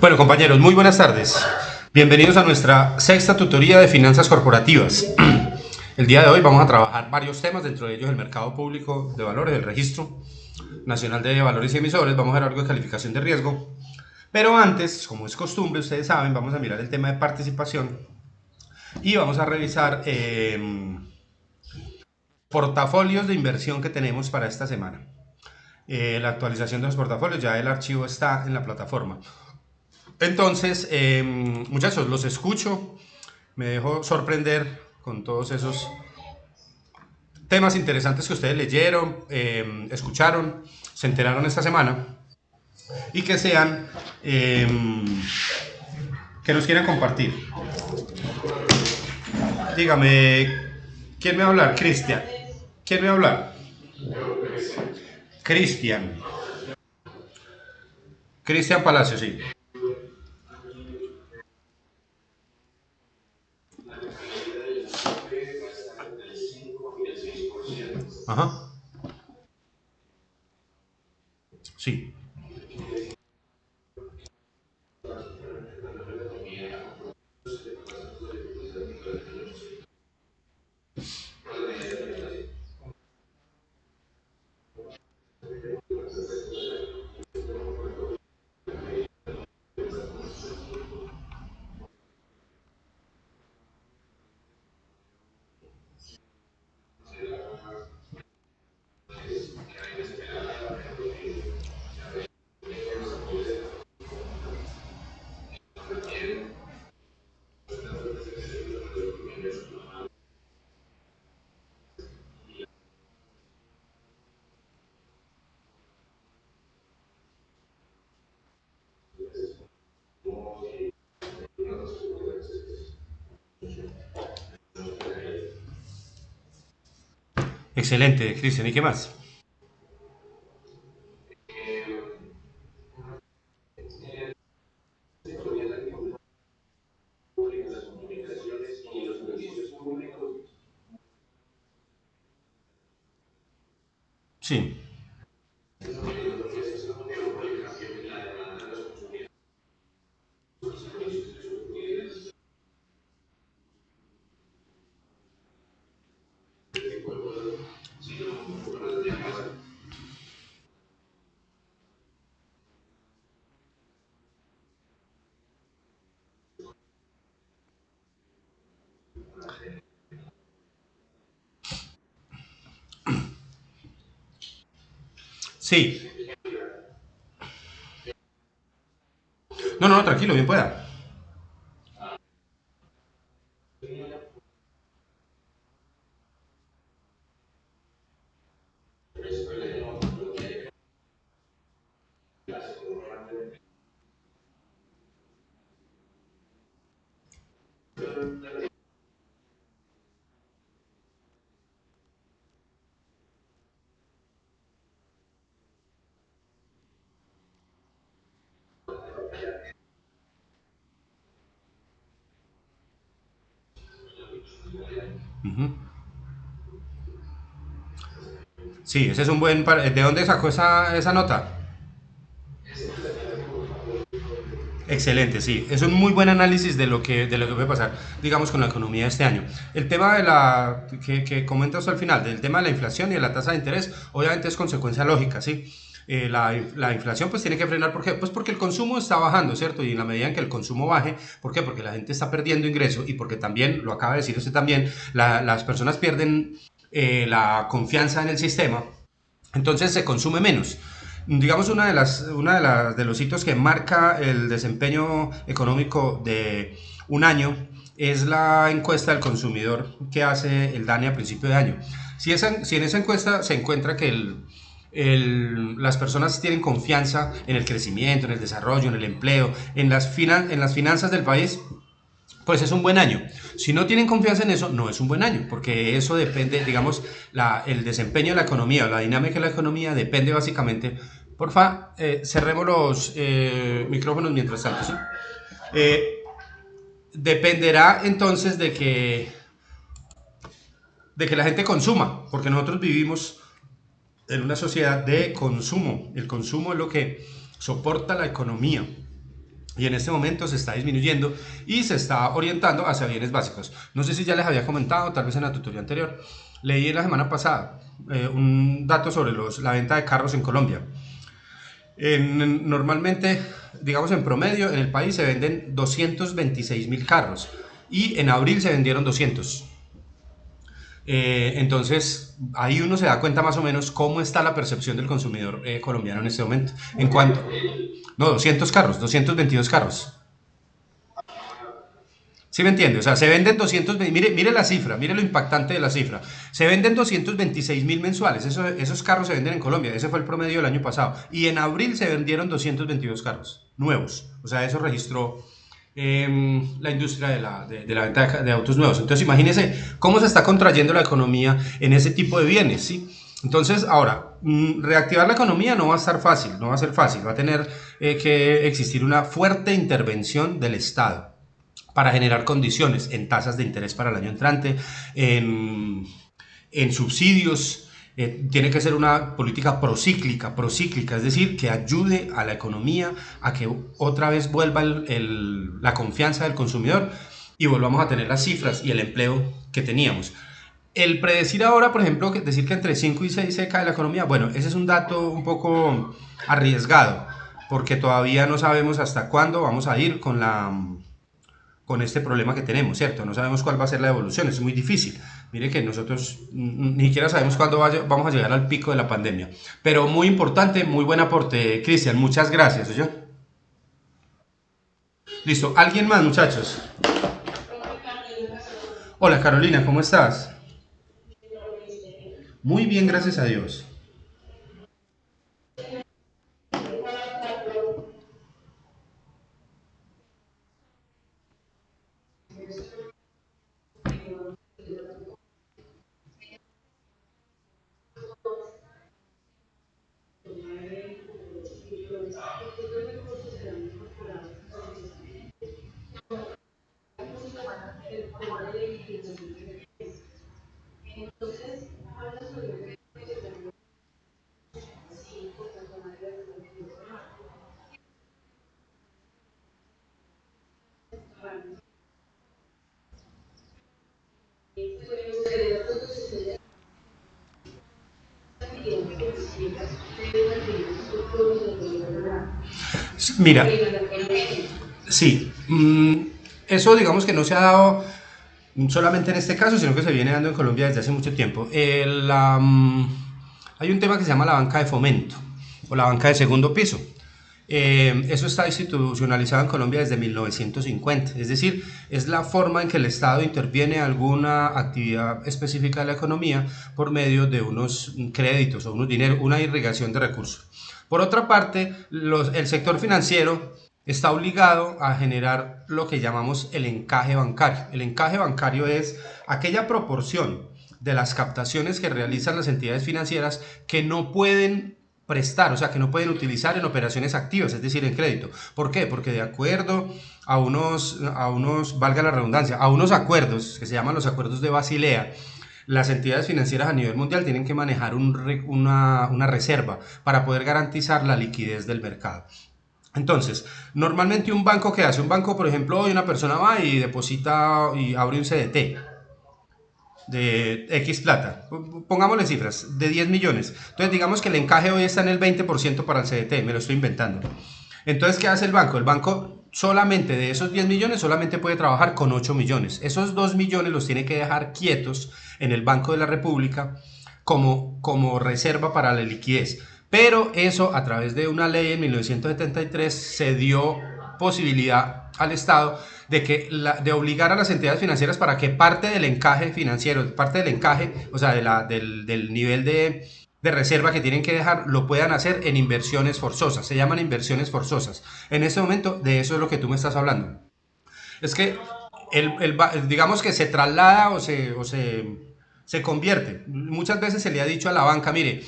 Bueno, compañeros, muy buenas tardes. Bienvenidos a nuestra sexta tutoría de finanzas corporativas. El día de hoy vamos a trabajar varios temas, dentro de ellos el mercado público de valores, el registro nacional de valores y emisores, vamos a ver algo de calificación de riesgo. Pero antes, como es costumbre, ustedes saben, vamos a mirar el tema de participación y vamos a revisar portafolios de inversión que tenemos para esta semana. La actualización de los portafolios, ya el archivo está en la plataforma. Entonces, muchachos, los escucho, me dejo sorprender con todos esos temas interesantes que ustedes leyeron, escucharon, se enteraron esta semana y que sean, que nos quieran compartir. Dígame, ¿quién me va a hablar? Cristian. ¿Quién me va a hablar? Cristian. Cristian Palacio, sí. Ajá. Sí. Excelente, Cristian. ¿Y qué más? Sí. Sí. No, no, no, tranquilo, bien pueda. Sí, ese es un buen... ¿De dónde sacó esa nota? Excelente, sí. Es un muy buen análisis de lo que puede pasar, digamos, con la economía de este año. El tema de que comentas al final, del tema de la inflación y de la tasa de interés, obviamente es consecuencia lógica, ¿sí? La inflación pues tiene que frenar, ¿por qué? Pues porque el consumo está bajando, ¿cierto? Y en la medida en que el consumo baje, ¿por qué? Porque la gente está perdiendo ingreso y porque también, lo acaba de decir usted también, las personas pierden la confianza en el sistema, entonces se consume menos. Digamos, de los hitos que marca el desempeño económico de un año es la encuesta del consumidor que hace el DANE a principio de año. Si en esa encuesta se encuentra que las personas tienen confianza en el crecimiento, en el desarrollo, en el empleo, en las finanzas del país, pues es un buen año. Si no tienen confianza en eso, no es un buen año, porque eso depende, digamos, el desempeño de la economía o la dinámica de la economía depende básicamente. Porfa, cerremos los micrófonos mientras tanto, ¿sí? Eh, Dependerá entonces de que la gente consuma, porque nosotros vivimos en una sociedad de consumo. El consumo es lo que soporta la economía. y en este momento se está disminuyendo y se está orientando hacia bienes básicos. No sé si ya les había comentado, tal vez en la tutoría anterior, leí la semana pasada un dato sobre la venta de carros en Colombia. Normalmente, digamos en promedio, en el país se venden 226.000 carros y en abril se vendieron 200. Entonces, ahí uno se da cuenta más o menos cómo está la percepción del consumidor colombiano en este momento. En cuanto, no, 200 carros, 222 carros. ¿Sí me entiende? O sea, se venden 220, mire la cifra, mire lo impactante de la cifra. Se venden 226.000 mensuales, esos carros se venden en Colombia, ese fue el promedio del año pasado. Y en abril se vendieron 222 carros nuevos. O sea, eso registró la industria de la venta de autos nuevos. Entonces, imagínese cómo se está contrayendo la economía en ese tipo de bienes, ¿sí? Entonces, ahora, reactivar la economía no va a estar fácil, no va a ser fácil, va a tener que existir una fuerte intervención del Estado para generar condiciones en tasas de interés para el año entrante, en subsidios. Tiene que ser una política procíclica, es decir, que ayude a la economía a que otra vez vuelva la confianza del consumidor y volvamos a tener las cifras y el empleo que teníamos. El predecir ahora, por ejemplo, decir que entre 5 y 6 se cae la economía, bueno, ese es un dato un poco arriesgado, porque todavía no sabemos hasta cuándo vamos a ir con este problema que tenemos, ¿cierto? No sabemos cuál va a ser la evolución, es muy difícil. Mire que nosotros ni siquiera sabemos cuándo vamos a llegar al pico de la pandemia. Pero muy importante, muy buen aporte, Cristian, muchas gracias, ¿oye? Listo, ¿alguien más, muchachos? Hola, Carolina, ¿cómo estás? Muy bien, gracias a Dios. Mira, sí, eso digamos que no se ha dado solamente en este caso, sino que se viene dando en Colombia desde hace mucho tiempo. Hay un tema que se llama la banca de fomento o la banca de segundo piso. Eso está institucionalizado en Colombia desde 1950, es decir, es la forma en que el Estado interviene en alguna actividad específica de la economía por medio de unos créditos o unos dinero, una irrigación de recursos. Por otra parte, el sector financiero está obligado a generar lo que llamamos el encaje bancario. El encaje bancario es aquella proporción de las captaciones que realizan las entidades financieras que no pueden prestar, o sea, que no pueden utilizar en operaciones activas, es decir, en crédito. ¿Por qué? Porque de acuerdo valga la redundancia, a unos acuerdos que se llaman los acuerdos de Basilea, las entidades financieras a nivel mundial tienen que manejar una reserva para poder garantizar la liquidez del mercado. Entonces, normalmente un banco que hace, un banco, por ejemplo, hoy una persona va y deposita y abre un CDT de X plata, pongámosle cifras, de 10 millones. Entonces, digamos que el encaje hoy está en el 20% para el CDT, me lo estoy inventando. Entonces, ¿qué hace el banco? El banco solamente de esos 10 millones, solamente puede trabajar con 8 millones. Esos 2 millones los tiene que dejar quietos en el Banco de la República como reserva para la liquidez. Pero eso, a través de una ley en 1973, se dio posibilidad al Estado de obligar a las entidades financieras para que parte del encaje financiero, parte del encaje, o sea, del nivel de reserva que tienen que dejar, lo puedan hacer en inversiones forzosas. Se llaman inversiones forzosas. En este momento, de eso es lo que tú me estás hablando. Es que digamos que se traslada se convierte. Muchas veces se le ha dicho a la banca, mire,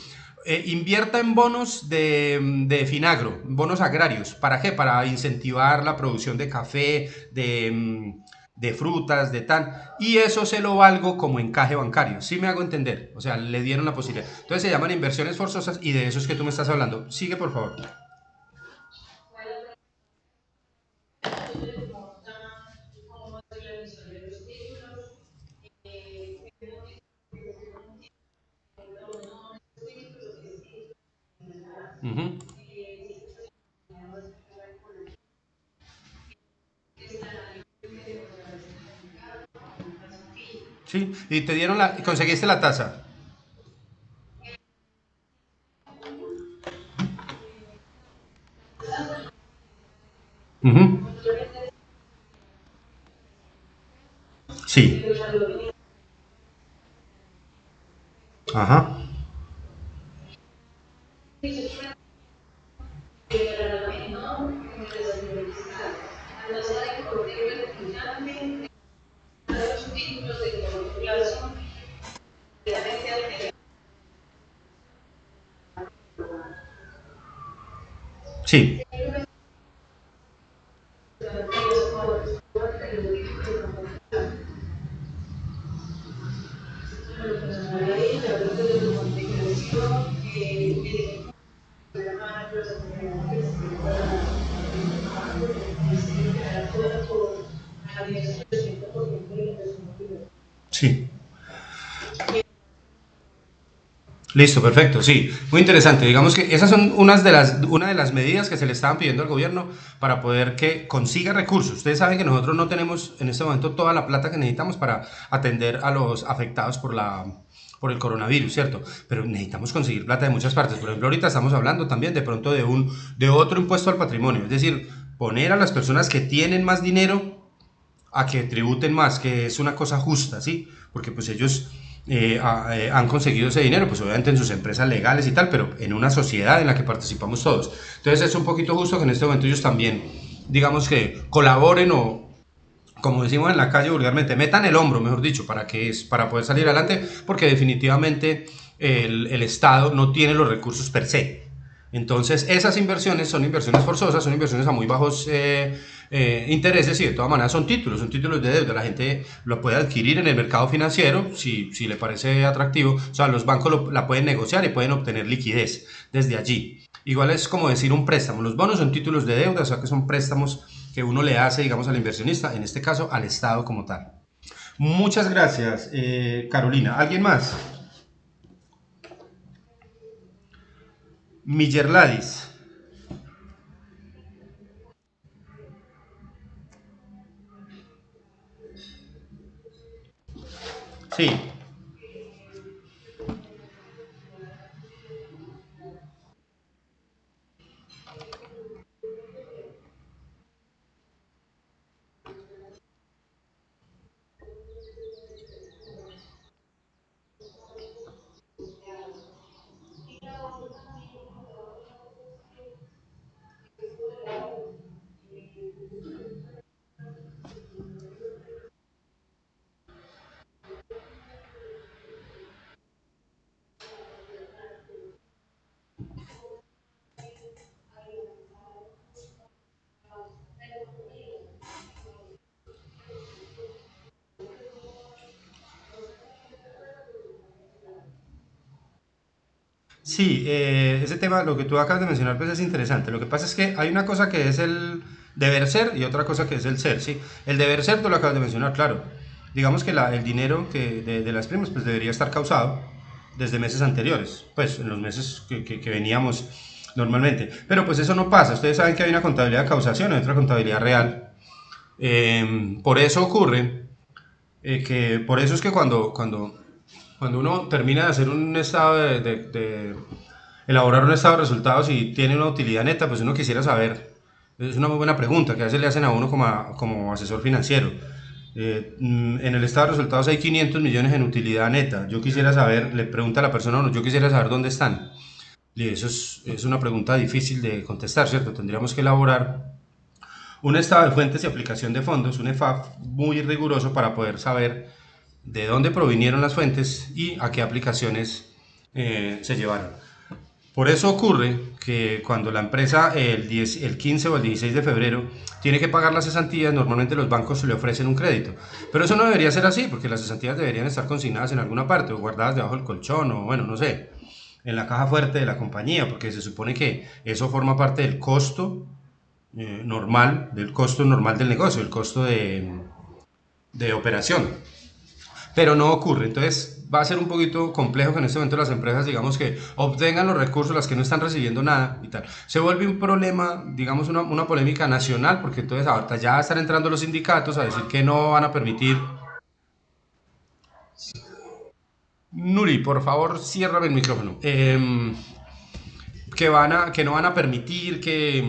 invierta en bonos de Finagro, bonos agrarios. ¿Para qué? Para incentivar la producción de café, de frutas, de tan. Y eso se lo valgo como encaje bancario. ¿Sí me hago entender? O sea, le dieron la posibilidad. Entonces se llaman inversiones forzosas y de eso es que tú me estás hablando. Sigue, por favor. Ujú. Sí, y te dieron la, conseguiste la tasa. Ujú. Sí. Ajá. Sí. Sí. Listo, perfecto, sí, muy interesante. Digamos que esas son una de las medidas que se le estaban pidiendo al gobierno para poder que consiga recursos. Ustedes saben que nosotros no tenemos en este momento toda la plata que necesitamos para atender a los afectados por el coronavirus, ¿cierto? Pero necesitamos conseguir plata de muchas partes. Por ejemplo, ahorita estamos hablando también de pronto de otro impuesto al patrimonio, es decir, poner a las personas que tienen más dinero a que tributen más, que es una cosa justa, ¿sí? Porque pues ellos han conseguido ese dinero, pues obviamente en sus empresas legales y tal, pero en una sociedad en la que participamos todos. Entonces es un poquito justo que en este momento ellos también, digamos que colaboren o, como decimos en la calle vulgarmente, metan el hombro, mejor dicho, para poder salir adelante, porque definitivamente el Estado no tiene los recursos per se. Entonces, esas inversiones son inversiones forzosas, son inversiones a muy bajos intereses y de todas maneras son títulos de deuda. La gente lo puede adquirir en el mercado financiero si le parece atractivo. O sea, los bancos la pueden negociar y pueden obtener liquidez desde allí. Igual es como decir un préstamo. Los bonos son títulos de deuda, o sea que son préstamos que uno le hace, digamos, al inversionista, en este caso al Estado como tal. Muchas gracias, Carolina. ¿Alguien más? Millerladis. Sí, sí, ese tema, lo que tú acabas de mencionar, pues es interesante. Lo que pasa es que hay una cosa que es el deber ser y otra cosa que es el ser, ¿sí? El deber ser, tú lo acabas de mencionar, claro. Digamos que el dinero de las primas, pues debería estar causado desde meses anteriores, pues en los meses que veníamos normalmente. Pero pues eso no pasa. Ustedes saben que hay una contabilidad de causación y otra contabilidad real. Por eso ocurre por eso es que cuando uno termina de hacer un estado de elaborar un estado de resultados y tiene una utilidad neta, pues uno quisiera saber, es una muy buena pregunta que a veces le hacen a uno como asesor financiero. En el estado de resultados hay 500 millones en utilidad neta. Yo quisiera saber, le pregunta a la persona, yo quisiera saber dónde están. Y eso es una pregunta difícil de contestar, ¿cierto? Tendríamos que elaborar un estado de fuentes y aplicación de fondos, un EFAF muy riguroso para poder saber de dónde provinieron las fuentes y a qué aplicaciones se llevaron. Por eso ocurre que cuando la empresa el 15 o el 16 de febrero tiene que pagar las cesantías, normalmente los bancos le ofrecen un crédito. Pero eso no debería ser así, porque las cesantías deberían estar consignadas en alguna parte o guardadas debajo del colchón o bueno, no sé, en la caja fuerte de la compañía, porque se supone que eso forma parte del costo normal, del costo normal del negocio, el costo de operación. pero no ocurre. Entonces va a ser un poquito complejo que en este momento las empresas, digamos, que obtengan los recursos, las que no están recibiendo nada y tal. Se vuelve un problema, digamos, una polémica nacional, porque entonces ahorita ya están entrando los sindicatos a decir que no van a permitir. Nuri, por favor, ciérrame el micrófono. Que no van a permitir que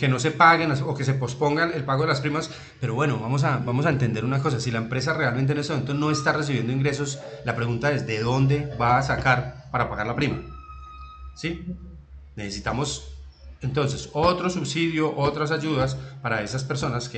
no se paguen o que se pospongan el pago de las primas, pero bueno, vamos a entender una cosa, si la empresa realmente en este momento no está recibiendo ingresos, la pregunta es ¿de dónde va a sacar para pagar la prima? ¿Sí? Necesitamos entonces otro subsidio, otras ayudas para esas personas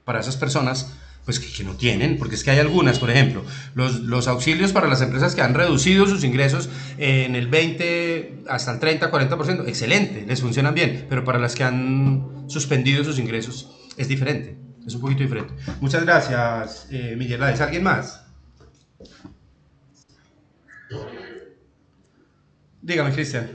para esas personas pues que no tienen, porque es que hay algunas, por ejemplo, los auxilios para las empresas que han reducido sus ingresos en el 20 hasta el 30, 40%, excelente, les funcionan bien, pero para las que han suspendido sus ingresos es diferente, es un poquito diferente. Muchas gracias, Miguel Áez. ¿Alguien más? Dígame, Cristian.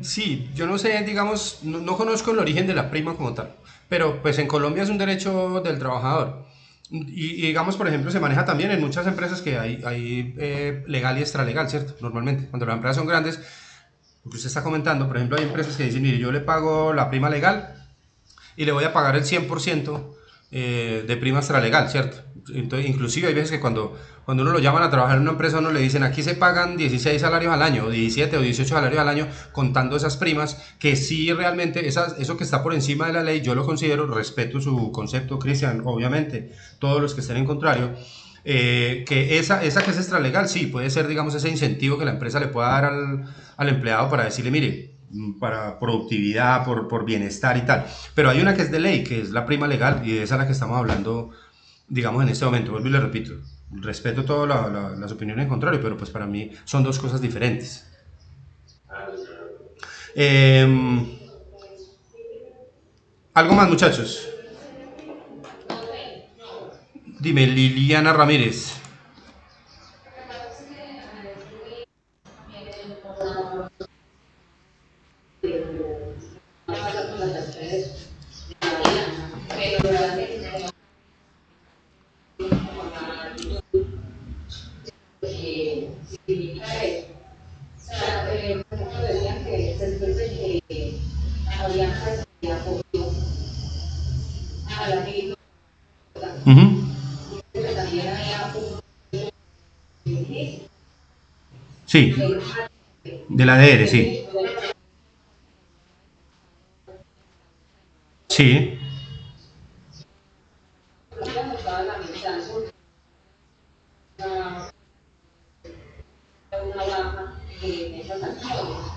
Sí, yo no sé, digamos, no conozco el origen de la prima como tal, pero pues en Colombia es un derecho del trabajador. Y digamos, por ejemplo, se maneja también en muchas empresas que hay legal y extralegal, ¿cierto? Normalmente, cuando las empresas son grandes, lo que usted está comentando, por ejemplo, hay empresas que dicen, mire, yo le pago la prima legal y le voy a pagar el 100% de prima extralegal, ¿cierto? Entonces, inclusive hay veces que cuando uno lo llaman a trabajar en una empresa, uno le dicen, aquí se pagan 16 salarios al año, o 17 o 18 salarios al año, contando esas primas, que sí realmente, eso que está por encima de la ley, yo lo considero, respeto su concepto, Cristian, obviamente, todos los que estén en contrario, que esa que es extralegal, sí, puede ser, digamos, ese incentivo que la empresa le pueda dar al empleado para decirle, mire, para productividad, por bienestar y tal. Pero hay una que es de ley, que es la prima legal, y de esa es la que estamos hablando, digamos, en este momento. Vuelvo y le repito, respeto todas las opiniones en contrario, pero pues para mí son dos cosas diferentes. Eh, ¿Algo más, muchachos? Dime, Liliana Ramírez. Ujú. Sí, de la DR, sí. Sí.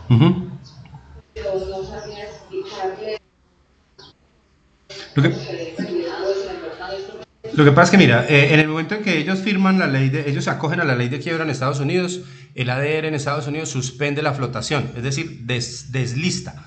Ujú. Lo que, lo que pasa es que, mira, en el momento en que ellos firman la ley ellos se acogen a la ley de quiebra en Estados Unidos, el ADR en Estados Unidos suspende la flotación, es decir, deslista,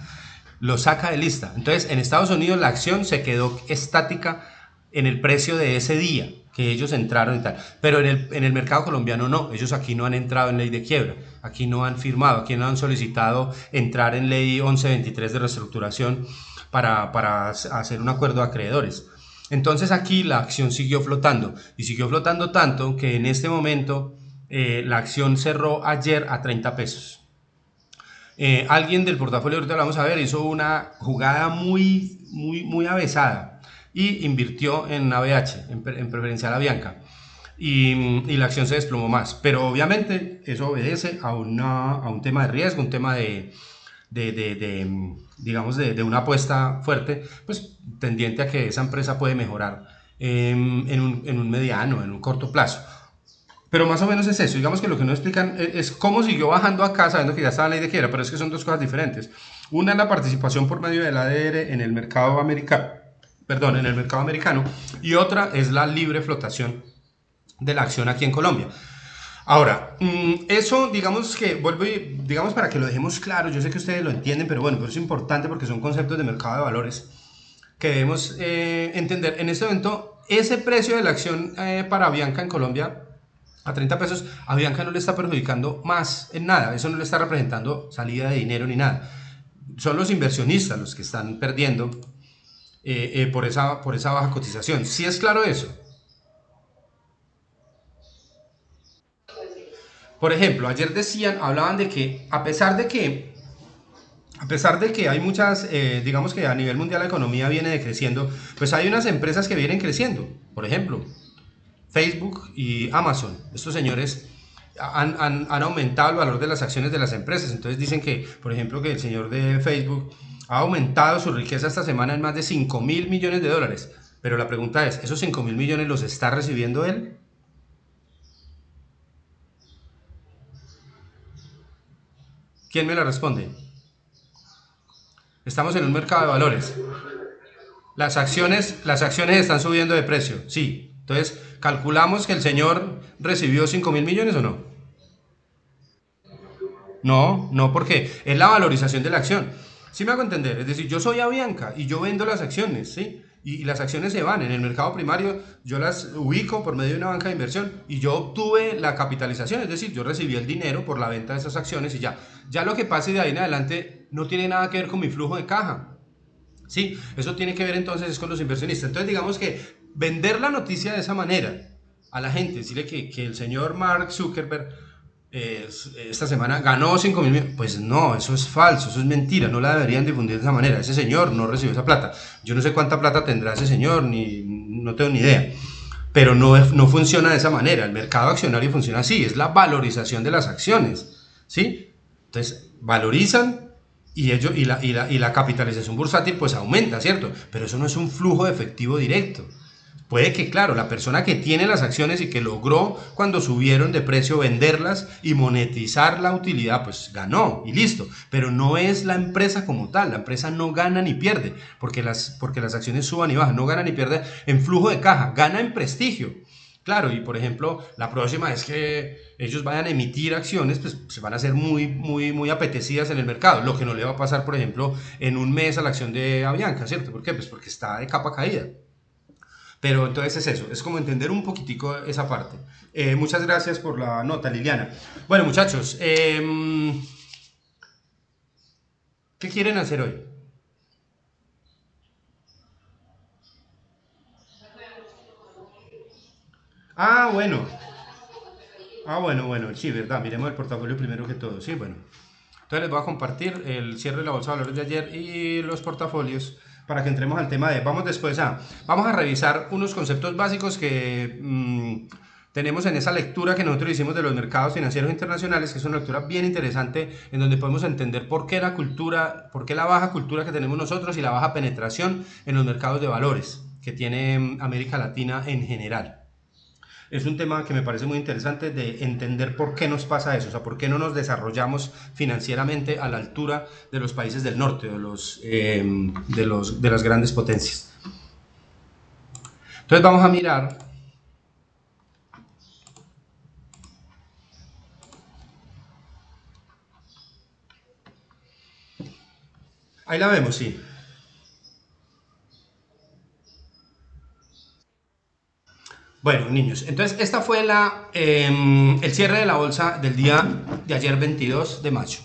lo saca de lista. Entonces, en Estados Unidos la acción se quedó estática en el precio de ese día que ellos entraron y tal. Pero en el mercado colombiano no, ellos aquí no han entrado en ley de quiebra, aquí no han firmado, aquí no han solicitado entrar en ley 1123 de reestructuración para hacer un acuerdo de acreedores. Entonces aquí la acción siguió flotando y siguió flotando tanto que en este momento la acción cerró ayer a 30 pesos. Alguien del portafolio, ahorita lo vamos a ver, hizo una jugada muy avesada y invirtió en ABH, en preferencial Avianca. y la acción se desplomó más. Pero obviamente eso obedece a un tema de riesgo, un tema digamos, de una apuesta fuerte, pues tendiente a que esa empresa puede mejorar en un mediano, en un corto plazo. Pero más o menos es eso. Digamos que lo que no explican es cómo siguió bajando acá, sabiendo que ya estaba la ley de quiebra, pero es que son dos cosas diferentes. Una es la participación por medio del ADR en el mercado americano, perdón, en el mercado americano, y otra es la libre flotación de la acción aquí en Colombia. Ahora, eso digamos que vuelvo y digamos para que lo dejemos claro, yo sé que ustedes lo entienden, pero bueno, pero es importante porque son conceptos de mercado de valores que debemos entender. En este momento, ese precio de la acción para Avianca en Colombia a 30 pesos, a Bianca no le está perjudicando más en nada, eso no le está representando salida de dinero ni nada. Son los inversionistas los que están perdiendo por esa baja cotización. ¿Sí es claro eso? Por ejemplo, ayer decían, hablaban de que a pesar de que hay muchas, digamos que a nivel mundial la economía viene decreciendo, pues hay unas empresas que vienen creciendo. Por ejemplo, Facebook y Amazon. Estos señores han aumentado el valor de las acciones de las empresas. Entonces dicen que, por ejemplo, que el señor de Facebook ha aumentado su riqueza esta semana en más de 5.000 millones de dólares. Pero la pregunta es, ¿esos 5.000 millones los está recibiendo él? ¿Quién me la responde? Estamos en un mercado de valores. Las acciones están subiendo de precio, sí. Entonces, calculamos que el señor recibió 5.000 millones o no. No, no, porque es la valorización de la acción. ¿Sí me hago entender? Es decir, yo soy Avianca y yo vendo las acciones, ¿sí? Y las acciones se van en el mercado primario, yo las ubico por medio de una banca de inversión y yo obtuve la capitalización, es decir, yo recibí el dinero por la venta de esas acciones y ya. Ya lo que pase de ahí en adelante no tiene nada que ver con mi flujo de caja. Sí, eso tiene que ver entonces es con los inversionistas. Entonces digamos que vender la noticia de esa manera a la gente, decirle que el señor Mark Zuckerberg esta semana ganó 5.000 millones, pues no, eso es falso, eso es mentira, no la deberían difundir de esa manera. Ese señor no recibió esa plata. Yo no sé cuánta plata tendrá ese señor, no tengo ni idea. Pero no funciona de esa manera. El mercado accionario funciona así, es la valorización de las acciones. ¿Sí? Entonces, valorizan y la capitalización bursátil pues aumenta, ¿cierto? Pero eso no es un flujo de efectivo directo. Puede que, claro, la persona que tiene las acciones y que logró cuando subieron de precio venderlas y monetizar la utilidad, pues ganó y listo. Pero no es la empresa como tal. La empresa no gana ni pierde porque las acciones suban y bajan. No gana ni pierde en flujo de caja, gana en prestigio. Claro, y por ejemplo, la próxima es que ellos vayan a emitir acciones, pues se van a ser muy, muy, muy apetecidas en el mercado. Lo que no le va a pasar, por ejemplo, en un mes a la acción de Avianca, ¿cierto? ¿Por qué? Pues porque está de capa caída. Pero entonces es eso, es como entender un poquitico esa parte. Muchas gracias por la nota, Liliana. Bueno, muchachos, ¿qué quieren hacer hoy? Ah, bueno. Ah, bueno, bueno, sí, verdad. Miremos el portafolio primero que todo. Sí, bueno. Entonces les voy a compartir el cierre de la bolsa de valores de ayer y los portafolios para que entremos al tema de, vamos a revisar unos conceptos básicos que tenemos en esa lectura que nosotros hicimos de los mercados financieros internacionales, que es una lectura bien interesante en donde podemos entender por qué la cultura, por qué la baja cultura que tenemos nosotros y la baja penetración en los mercados de valores que tiene América Latina en general. Es un tema que me parece muy interesante de entender por qué nos pasa eso, o sea, por qué no nos desarrollamos financieramente a la altura de los países del norte, de las grandes potencias. Entonces vamos a mirar, ahí la vemos, sí. Bueno, niños, entonces esta fue el cierre de la bolsa del día de ayer 22 de mayo.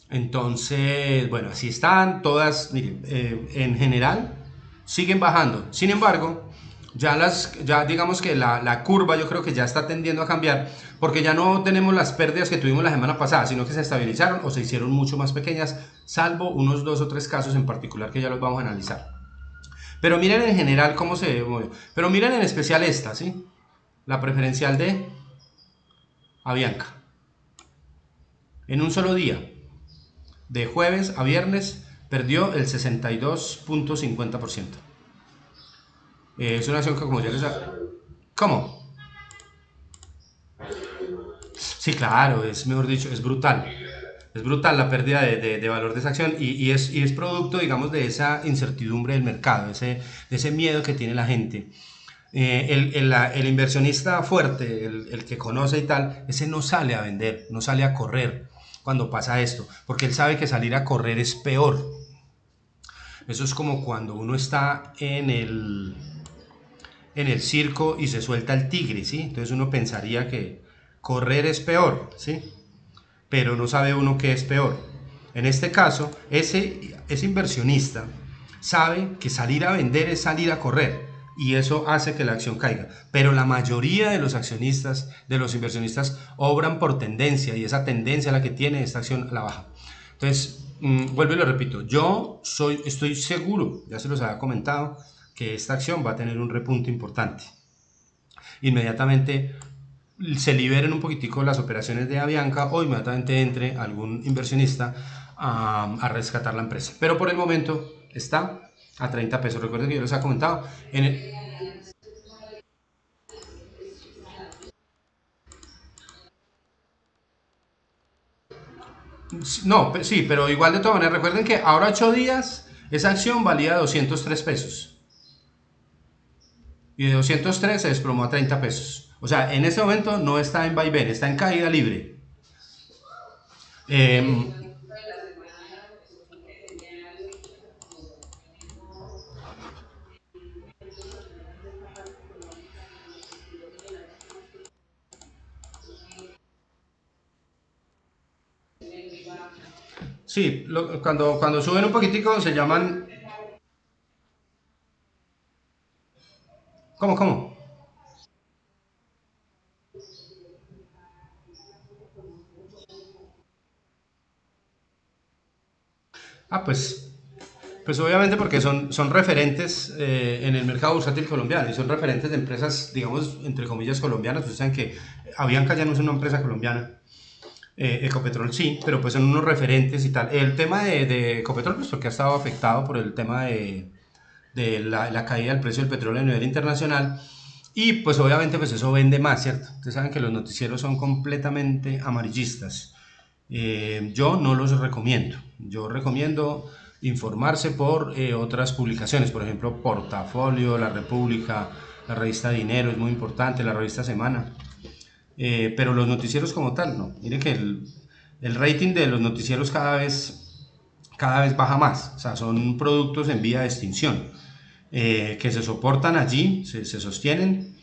Entonces, bueno, así están todas, miren, en general siguen bajando. Sin embargo, ya digamos que la curva yo creo que ya está tendiendo a cambiar porque ya no tenemos las pérdidas que tuvimos la semana pasada, sino que se estabilizaron o se hicieron mucho más pequeñas, salvo unos dos o tres casos en particular que ya los vamos a analizar. Pero miren en general cómo se movió. Pero miren en especial esta, ¿sí? La preferencial de Avianca. En un solo día, de jueves a viernes, perdió el 62.50%. Es una acción que como ya les... ¿Cómo? Sí, claro, es mejor dicho, es brutal. Es brutal la pérdida de valor de esa acción y es producto, digamos, de esa incertidumbre del mercado, de ese miedo que tiene la gente. El inversionista fuerte, el que conoce y tal, ese no sale a vender, no sale a correr cuando pasa esto, porque él sabe que salir a correr es peor. Eso es como cuando uno está en el circo y se suelta el tigre, ¿sí? Entonces uno pensaría que correr es peor, ¿sí? Pero no sabe uno qué es peor. En este caso, ese inversionista sabe que salir a vender es salir a correr y eso hace que la acción caiga. Pero la mayoría de los accionistas, de los inversionistas, obran por tendencia y esa tendencia la que tiene esta acción a la baja. Entonces, vuelvo y lo repito, estoy seguro, ya se los había comentado, que esta acción va a tener un repunte importante. Inmediatamente se liberen un poquitico las operaciones de Avianca o inmediatamente entre algún inversionista a rescatar la empresa. Pero por el momento está a 30 pesos. Recuerden que yo les he comentado. No, sí, pero igual de todas maneras, recuerden que ahora 8 días esa acción valía 203 pesos. Y de 203 se desplomó a 30 pesos. O sea, en ese momento no está en vaivén, está en caída libre. Eh, sí, cuando suben un poquitico se llaman... ¿Cómo, cómo? Pues obviamente porque son referentes en el mercado bursátil colombiano y son referentes de empresas, digamos, entre comillas, colombianas. Ustedes saben que Avianca ya no es una empresa colombiana, Ecopetrol sí, pero pues son unos referentes y tal. El tema de Ecopetrol, pues porque ha estado afectado por el tema de la caída del precio del petróleo a nivel internacional y pues obviamente pues eso vende más, ¿cierto? Ustedes saben que los noticieros son completamente amarillistas. Yo no los recomiendo. Yo recomiendo informarse por otras publicaciones, por ejemplo, Portafolio, La República, la revista Dinero es muy importante, la revista Semana. Pero los noticieros como tal, no. Miren que el rating de los noticieros cada vez baja más. O sea, son productos en vía de extinción que se soportan allí, se sostienen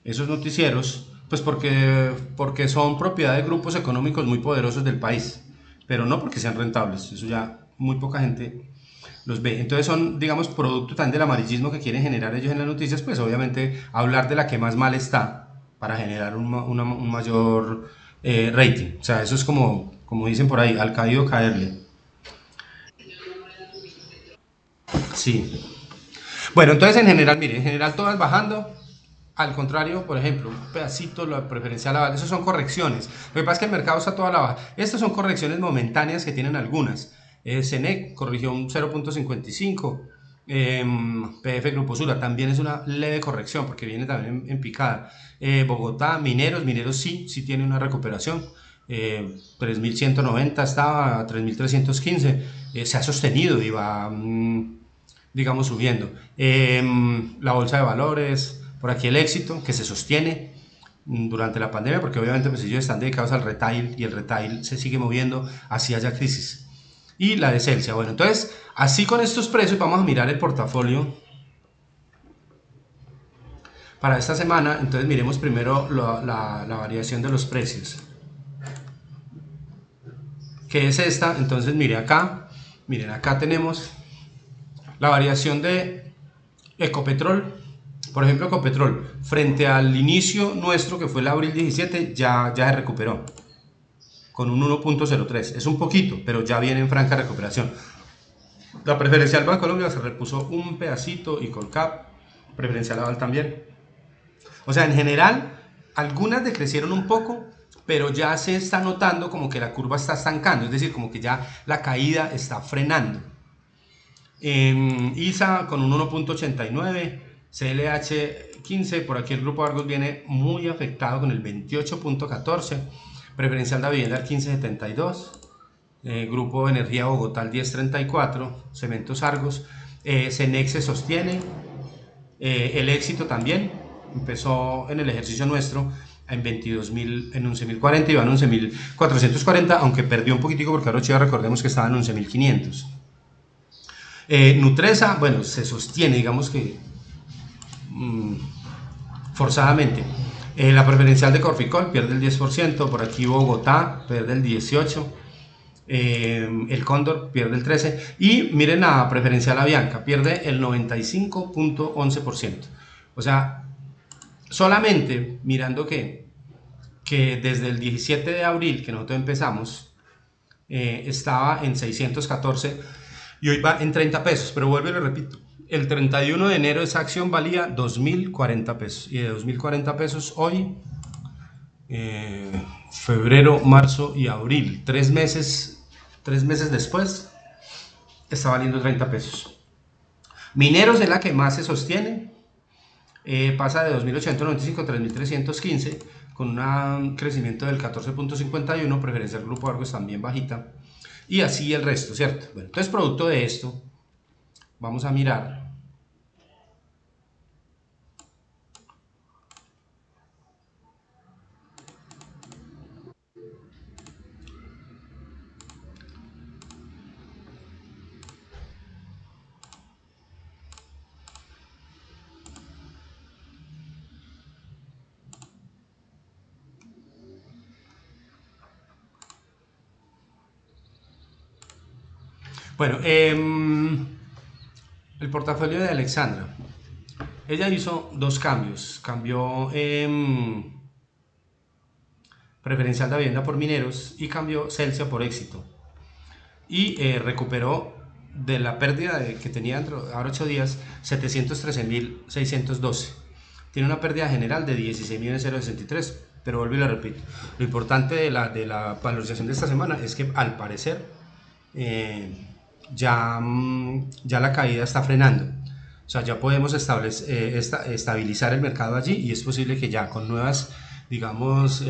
esos noticieros, pues porque son propiedad de grupos económicos muy poderosos del país, pero no porque sean rentables, eso ya muy poca gente los ve. Entonces son, digamos, producto también del amarillismo que quieren generar ellos en las noticias, pues obviamente hablar de la que más mal está para generar un mayor rating. O sea, eso es como dicen por ahí, al caído caerle. Sí. Bueno, entonces en general, mire, en general todas bajando. Al contrario, por ejemplo, un pedacito, la preferencial a la baja, eso son correcciones. Lo que pasa es que el mercado está toda a la baja. Estas son correcciones momentáneas que tienen algunas. Cenec corrigió un 0.55. PF Grupo Sura también es una leve corrección porque viene también en picada. Bogotá, Mineros sí tiene una recuperación. 3.190 estaba a 3.315. Se ha sostenido y va, digamos, subiendo. La bolsa de valores, por aquí el éxito que se sostiene durante la pandemia, porque obviamente pues ellos están dedicados al retail y el retail se sigue moviendo hacia haya crisis. Y la de Celsia, bueno, entonces, así con estos precios vamos a mirar el portafolio para esta semana. Entonces miremos primero la variación de los precios, que es esta. Entonces miren acá tenemos la variación de Ecopetrol. Por ejemplo, Ecopetrol, frente al inicio nuestro, que fue el abril 17, ya se recuperó con un 1.03. Es un poquito, pero ya viene en franca recuperación. La preferencial Bancolombia se repuso un pedacito y Colcap, preferencial Aval también. O sea, en general, algunas decrecieron un poco, pero ya se está notando como que la curva está estancando, es decir, como que ya la caída está frenando. ISA con un 1.89, CLH 15, por aquí el grupo Argos viene muy afectado con el 28.14, preferencial de vivienda el 15.72, grupo Energía Bogotá el 10.34, Cementos Argos, Cenex se sostiene, el Éxito también empezó en el ejercicio nuestro en 22.000, en 11.040 y va en 11.440, aunque perdió un poquitico porque ahora Chiva recordemos que estaba en 11.500. Nutresa, bueno, se sostiene, digamos que forzadamente. La preferencial de Corficol pierde el 10%, por aquí Bogotá pierde el 18%, el Cóndor pierde el 13%, y miren la preferencial Avianca, pierde el 95.11%. O sea, solamente mirando que desde el 17 de abril que nosotros empezamos, estaba en 614 y hoy va en 30 pesos, pero vuelvo y lo repito, el 31 de enero esa acción valía 2.040 pesos y de 2.040 pesos hoy, febrero, marzo y abril, 3 meses después, está valiendo 30 pesos. Mineros es la que más se sostiene, pasa de 2.895 a 3.315 con un crecimiento del 14.51, preferencia del grupo Argos también bajita, y así el resto, ¿cierto? Bueno, entonces producto de esto, vamos a mirar bueno, el portafolio de Alexandra. Ella hizo dos cambios. Cambió preferencial de vivienda por mineros y cambió Celsia por Éxito. Y recuperó de la pérdida que tenía dentro, ahora 8 días, 713.612. Tiene una pérdida general de 16.063. Pero vuelvo y lo repito. Lo importante de la valorización de esta semana es que al parecer ya la caída está frenando. O sea, ya podemos estabilizar el mercado allí y es posible que ya con nuevas, digamos,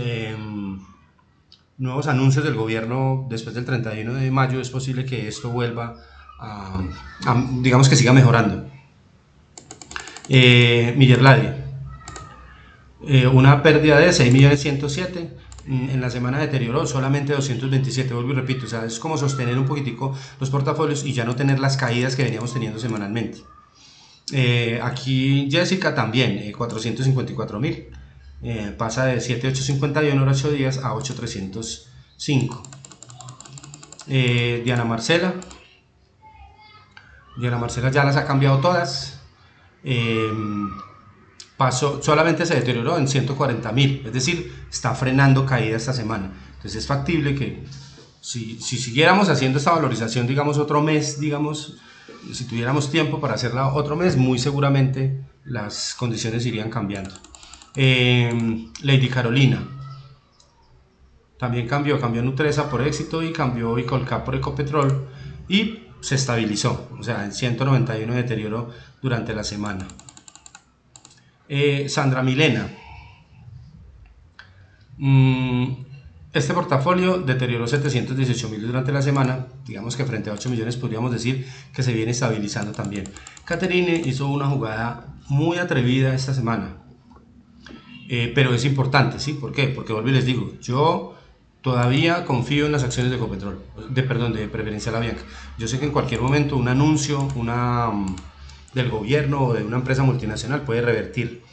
nuevos anuncios del gobierno después del 31 de mayo, es posible que esto vuelva digamos que siga mejorando. Millerladi, una pérdida de 6.107.000, en la semana deterioró solamente 227, vuelvo y repito, o sea, es como sostener un poquitico los portafolios y ya no tener las caídas que veníamos teniendo semanalmente. Aquí Jessica también, 454.000, pasa de 7.851 en 8 días a 8.305. Diana Marcela ya las ha cambiado todas, solamente se deterioró en 140.000, es decir, está frenando caída esta semana. Entonces es factible que si siguiéramos haciendo esta valorización, digamos, otro mes, digamos, si tuviéramos tiempo para hacerla otro mes, muy seguramente las condiciones irían cambiando. Lady Carolina también cambió Nutresa por Éxito y cambió Icolcap por Ecopetrol y se estabilizó, o sea, en 191 de deterioro durante la semana. Sandra Milena, este portafolio deterioró 718.000 durante la semana, digamos que frente a 8 millones podríamos decir que se viene estabilizando también. Caterine hizo una jugada muy atrevida esta semana, pero es importante, ¿sí? ¿Por qué? Porque vuelvo y les digo, yo todavía confío en las acciones de Ecopetrol, de Preferencial Avianca. Yo sé que en cualquier momento un anuncio del gobierno o de una empresa multinacional puede revertir,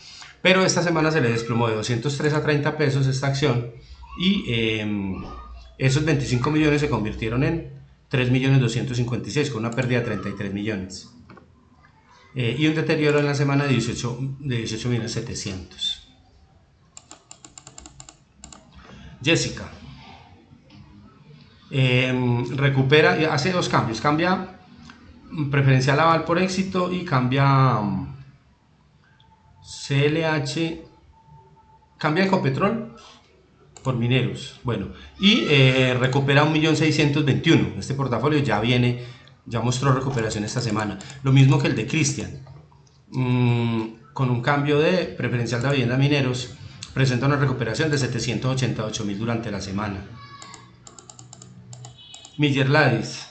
pero esta semana se le desplomó de 203 a 30 pesos esta acción y esos 25 millones se convirtieron en 3.256.000 con una pérdida de 33 millones y un deterioro en la semana de 18.700.000. Jessica recupera, hace dos cambios, cambia preferencial aval por éxito y cambia CLH, cambia Ecopetrol por Mineros. Bueno, y recupera 1.621.000. Este portafolio ya mostró recuperación esta semana. Lo mismo que el de Cristian. Con un cambio de preferencial de vivienda Mineros, presenta una recuperación de 788.000 durante la semana. Miller Ladis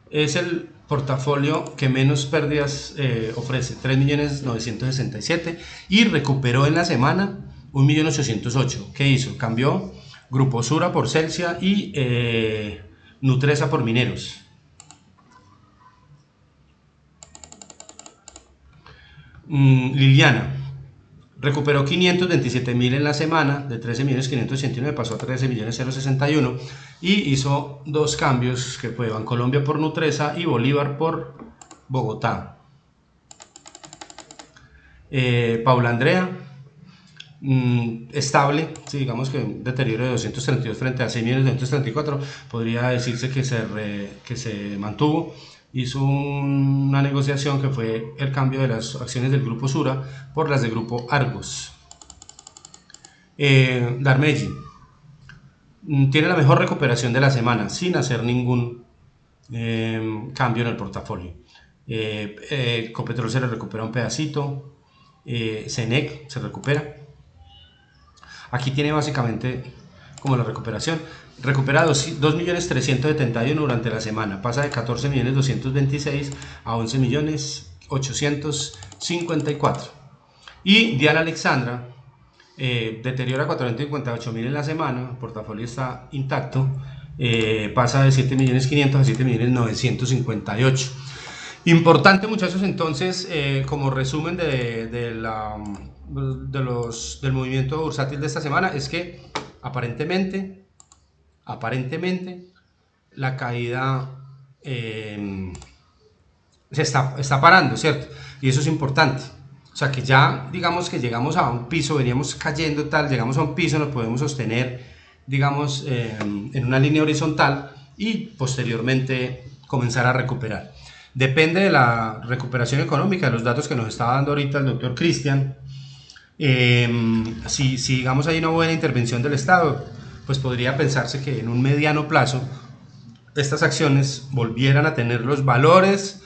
es el portafolio que menos pérdidas ofrece, 3.967.000, y recuperó en la semana 1.808.000. ¿Qué hizo? Cambió Grupo Sura por Celsia y Nutresa por Mineros. Liliana recuperó 527.000 en la semana, de 13.589 pasó a 13.061, y hizo dos cambios que fue Bancolombia por Nutresa y Bolívar por Bogotá. Paula Andrea, estable, sí, digamos que un deterioro de 232 frente a 6.234, podría decirse que se mantuvo. Hizo una negociación que fue el cambio de las acciones del Grupo Sura por las del Grupo Argos. Darmeji tiene la mejor recuperación de la semana sin hacer ningún cambio en el portafolio. Ecopetrol se le recupera un pedacito, Senec se recupera. Aquí tiene básicamente como la recuperación. Recupera 2.371.000 durante la semana, pasa de 14.226.000 a 11.854.000. Y Diana Alexandra deteriora 458.000 en la semana, el portafolio está intacto, pasa de 7.500.000 a 7.958.000. Importante, muchachos, entonces, como resumen del movimiento bursátil de esta semana, es que aparentemente la caída se está parando, ¿cierto? Y eso es importante. O sea, que ya digamos que llegamos a un piso, veníamos cayendo tal, llegamos a un piso, nos podemos sostener, digamos, en una línea horizontal y posteriormente comenzar a recuperar. Depende de la recuperación económica, de los datos que nos está dando ahorita el doctor Cristian. Si digamos hay una buena intervención del Estado, pues podría pensarse que en un mediano plazo estas acciones volvieran a tener los valores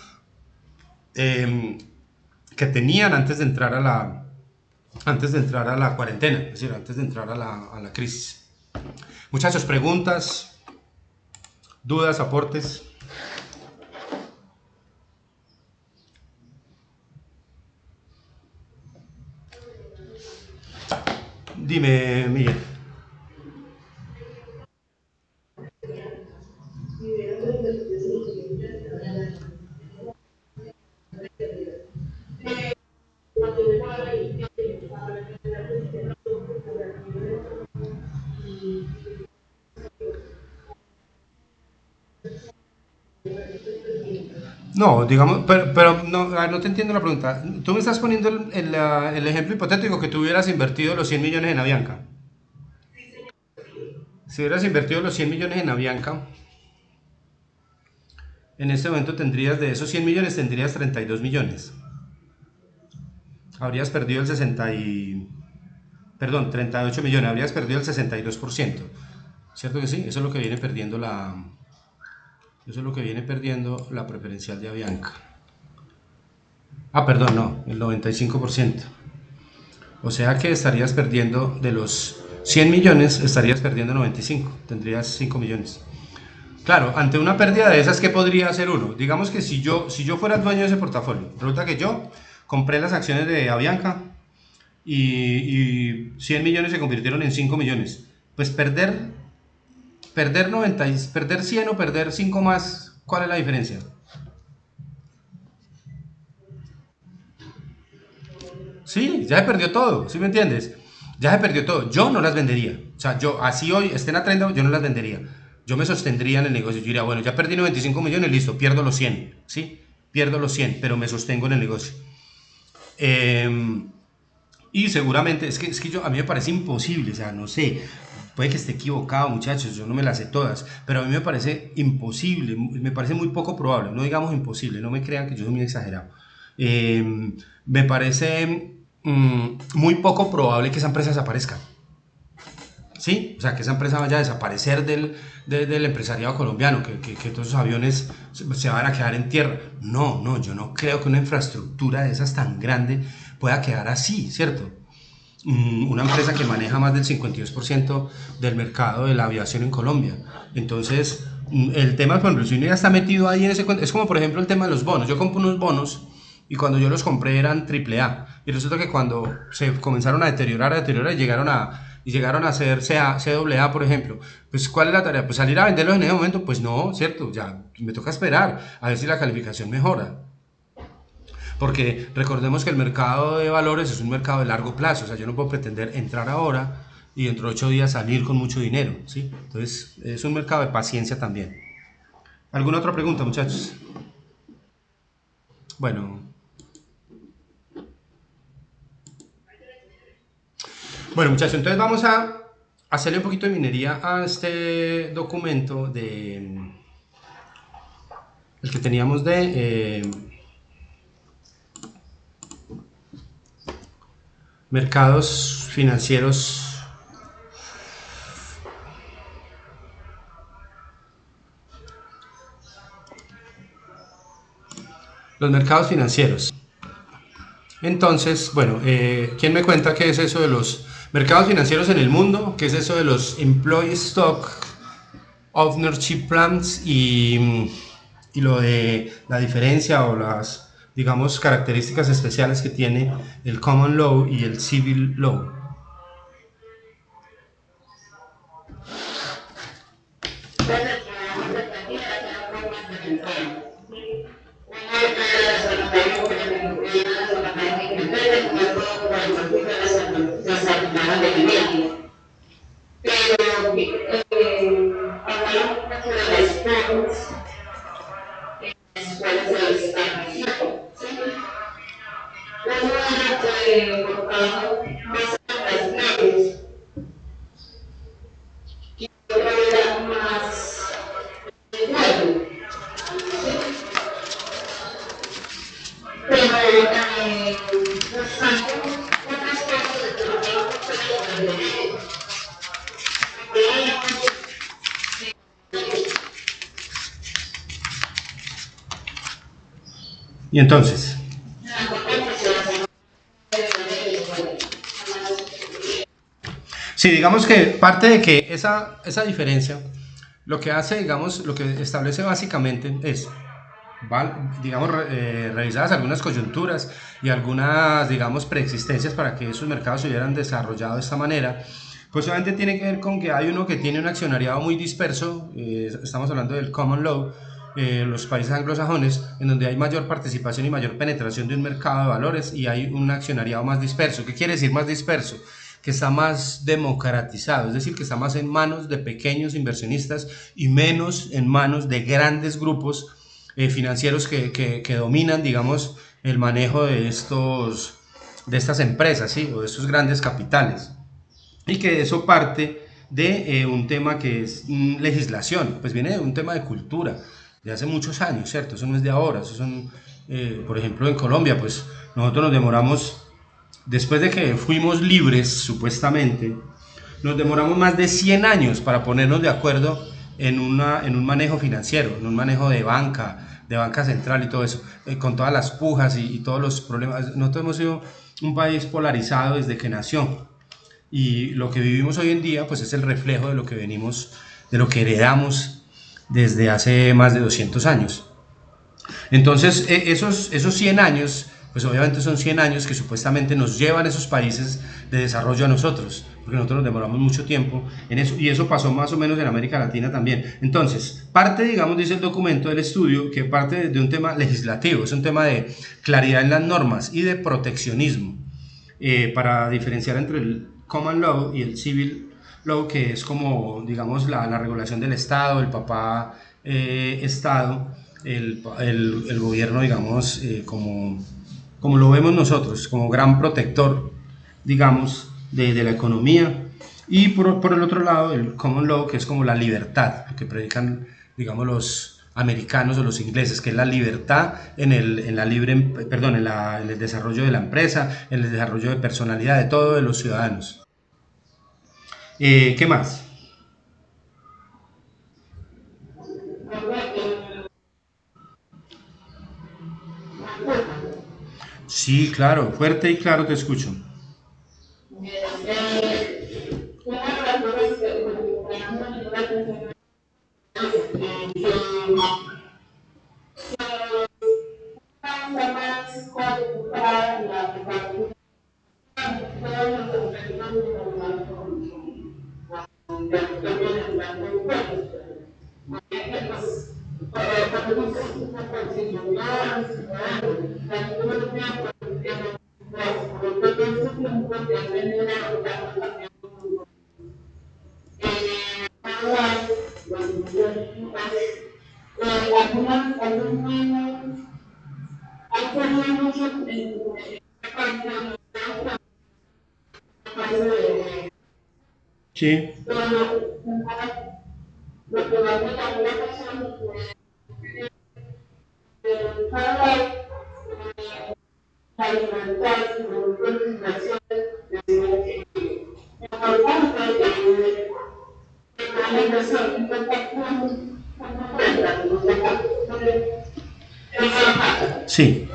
que tenían antes de entrar a la cuarentena, es decir, antes de entrar a la crisis. Muchachos, preguntas, dudas, aportes. Dime, Miguel. No, digamos, pero no, no te entiendo la pregunta. Tú me estás poniendo el ejemplo hipotético que tú hubieras invertido los 100 millones en Avianca. Si hubieras invertido los 100 millones en Avianca, en este momento tendrías, de esos 100 millones, tendrías 32 millones. Habrías perdido el 38 millones, habrías perdido el 62%. ¿Cierto que sí? Eso es lo que viene perdiendo la preferencial de Avianca. Perdón, no, el 95%. O sea que estarías perdiendo de los 100 millones, estarías perdiendo 95, tendrías 5 millones. Claro, ante una pérdida de esas, ¿qué podría hacer uno? Digamos que si yo fuera el dueño de ese portafolio, resulta que yo compré las acciones de Avianca y 100 millones se convirtieron en 5 millones. Pues perder 100 o perder 5 más, ¿cuál es la diferencia? Sí, ya se perdió todo, ¿sí me entiendes? Ya se perdió todo. Yo no las vendería. O sea, yo así hoy estén a 30, yo no las vendería. Yo me sostendría en el negocio. Yo diría, bueno, ya perdí 95 millones, listo, pierdo los 100, ¿sí? Pierdo los 100, pero me sostengo en el negocio. Y seguramente, es que a mí me parece imposible, o sea, no sé. Puede que esté equivocado, muchachos, yo no me las sé todas, pero a mí me parece imposible, me parece muy poco probable, no digamos imposible, no me crean que yo soy muy exagerado. Me parece muy poco probable que esa empresa desaparezca. ¿Sí? O sea, que esa empresa vaya a desaparecer del empresariado colombiano, que todos esos aviones se van a quedar en tierra. No, no, yo no creo que una infraestructura de esas tan grande pueda quedar así, ¿cierto? Una empresa que maneja más del 52% del mercado de la aviación en Colombia. Entonces, el tema, por ejemplo, si uno ya está metido ahí en ese cuento, es como por ejemplo el tema de los bonos. Yo compro unos bonos y cuando yo los compré eran AAA. Y resulta que cuando se comenzaron a deteriorar y llegaron a ser CAA, por ejemplo, pues ¿cuál es la tarea? Pues salir a venderlos en ese momento, pues no, ¿cierto? Ya me toca esperar a ver si la calificación mejora. Porque recordemos que el mercado de valores es un mercado de largo plazo, o sea, yo no puedo pretender entrar ahora y dentro de 8 días salir con mucho dinero, ¿sí? Entonces, es un mercado de paciencia también. ¿Alguna otra pregunta, muchachos? Bueno, bueno, muchachos, entonces vamos a hacerle un poquito de minería a este documento de el que teníamos de mercados financieros. Los mercados financieros. Entonces, bueno, ¿quién me cuenta qué es eso de los mercados financieros en el mundo? ¿Qué es eso de los Employee Stock Ownership Plans y lo de la diferencia o las, digamos, características especiales que tiene el Common Law y el Civil Law? Y entonces, sí, digamos que parte de que esa diferencia, lo que hace, digamos, lo que establece básicamente es, digamos, revisadas algunas coyunturas y algunas, digamos, preexistencias para que esos mercados se hubieran desarrollado de esta manera, pues obviamente tiene que ver con que hay uno que tiene un accionariado muy disperso, estamos hablando del Common Law, los países anglosajones, en donde hay mayor participación y mayor penetración de un mercado de valores y hay un accionariado más disperso. ¿Qué quiere decir más disperso? Que está más democratizado, es decir, que está más en manos de pequeños inversionistas y menos en manos de grandes grupos financieros que dominan, digamos, el manejo de estas empresas, ¿sí? O de estos grandes capitales. Y que eso parte de un tema que es legislación, pues viene de un tema de cultura, de hace muchos años, ¿cierto? Eso no es de ahora, eso son, por ejemplo, en Colombia, pues nosotros nos demoramos, después de que fuimos libres, supuestamente, nos demoramos más de 100 años para ponernos de acuerdo en un manejo financiero, en un manejo de banca central y todo eso, con todas las pujas y todos los problemas. Nosotros hemos sido un país polarizado desde que nació y lo que vivimos hoy en día pues es el reflejo de lo que venimos, de lo que heredamos desde hace más de 200 años. Entonces, esos 100 años, pues obviamente son 100 años que supuestamente nos llevan esos países de desarrollo a nosotros, porque nosotros nos demoramos mucho tiempo en eso, y eso pasó más o menos en América Latina también. Entonces, parte, digamos, dice el documento del estudio, que parte de un tema legislativo, es un tema de claridad en las normas y de proteccionismo, para diferenciar entre el Common Law y el Civil Law, que es como, digamos, la regulación del Estado, el papá Estado, el gobierno, digamos, como lo vemos nosotros, como gran protector, digamos, de la economía, Y por el otro lado, el common law, que es como la libertad, que predican, digamos, los americanos o los ingleses, que es la libertad en la libre, perdón, en el desarrollo de la empresa, en el desarrollo de personalidad de todos de los ciudadanos. ¿Qué más? Sí, claro, fuerte y claro te escucho. Sí, sí.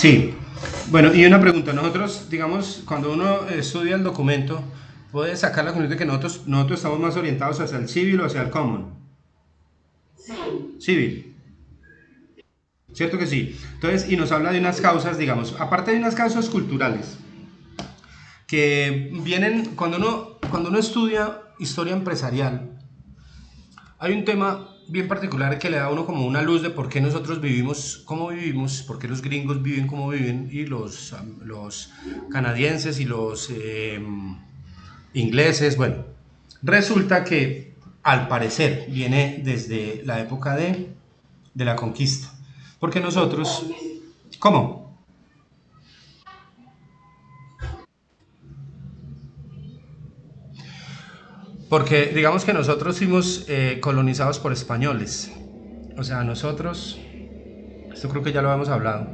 Sí. Bueno, y una pregunta, nosotros, digamos, cuando uno estudia el documento, puede sacar la conclusión de que nosotros estamos más orientados hacia el civil o hacia el common. Civil, ¿cierto que sí? Entonces, y nos habla de unas causas, digamos, aparte de unas causas culturales, que vienen, cuando uno estudia historia empresarial, hay un tema bien particular que le da a uno como una luz de por qué nosotros vivimos como vivimos, por qué los gringos viven como viven y los canadienses y los ingleses. Bueno, resulta que al parecer viene desde la época de la conquista, porque nosotros, ¿cómo? Porque digamos que nosotros fuimos colonizados por españoles. O sea, nosotros, esto creo que ya lo habíamos hablado.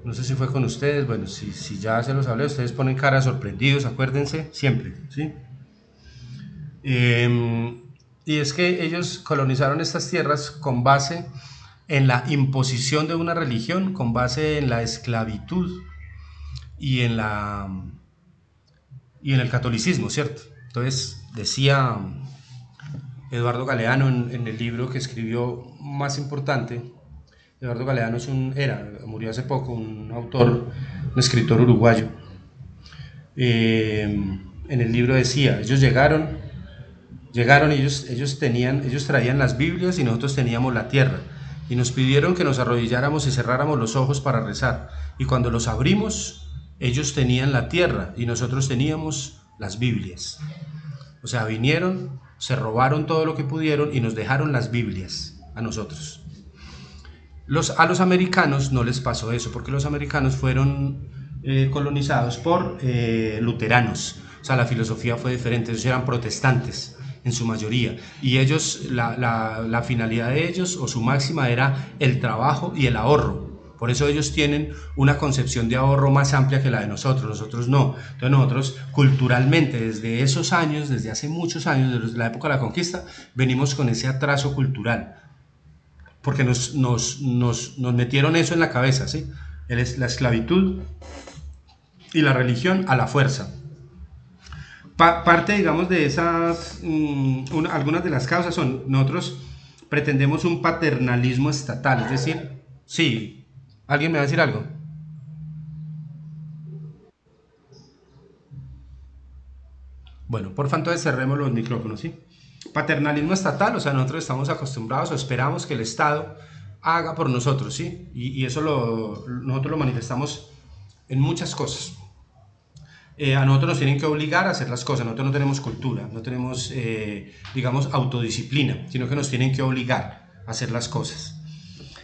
No sé si fue con ustedes, bueno, si ya se los hablé, ustedes ponen cara sorprendidos, acuérdense, siempre, ¿sí? Y es que ellos colonizaron estas tierras con base en la imposición de una religión, con base en la esclavitud y y en el catolicismo, ¿cierto? Entonces, decía Eduardo Galeano en el libro que escribió más importante. Eduardo Galeano murió hace poco, un autor, un escritor uruguayo. En el libro decía, llegaron y ellos traían las Biblias y nosotros teníamos la tierra. Y nos pidieron que nos arrodilláramos y cerráramos los ojos para rezar. Y cuando los abrimos, ellos tenían la tierra y nosotros teníamos las Biblias. O sea, vinieron, se robaron todo lo que pudieron y nos dejaron las Biblias a nosotros. A los americanos no les pasó eso, porque los americanos fueron colonizados por luteranos. O sea, la filosofía fue diferente, ellos eran protestantes. en su mayoría. Y ellos, la finalidad de ellos o su máxima era el trabajo y el ahorro. Por eso ellos tienen una concepción de ahorro más amplia que la de nosotros, nosotros no. Entonces nosotros culturalmente desde esos años, desde hace muchos años, desde la época de la conquista, venimos con ese atraso cultural, porque nos metieron eso en la cabeza, ¿sí? La esclavitud y la religión a la fuerza. Parte, digamos, de esas, algunas de las causas son, nosotros pretendemos un paternalismo estatal, es decir, sí, ¿alguien me va a decir algo? Bueno, por favor, entonces cerremos los micrófonos, ¿sí? Paternalismo estatal, o sea, nosotros estamos acostumbrados o esperamos que el Estado haga por nosotros, ¿sí? Y eso nosotros lo manifestamos en muchas cosas. A nosotros nos tienen que obligar a hacer las cosas, nosotros no tenemos cultura, no tenemos, digamos, autodisciplina, sino que nos tienen que obligar a hacer las cosas.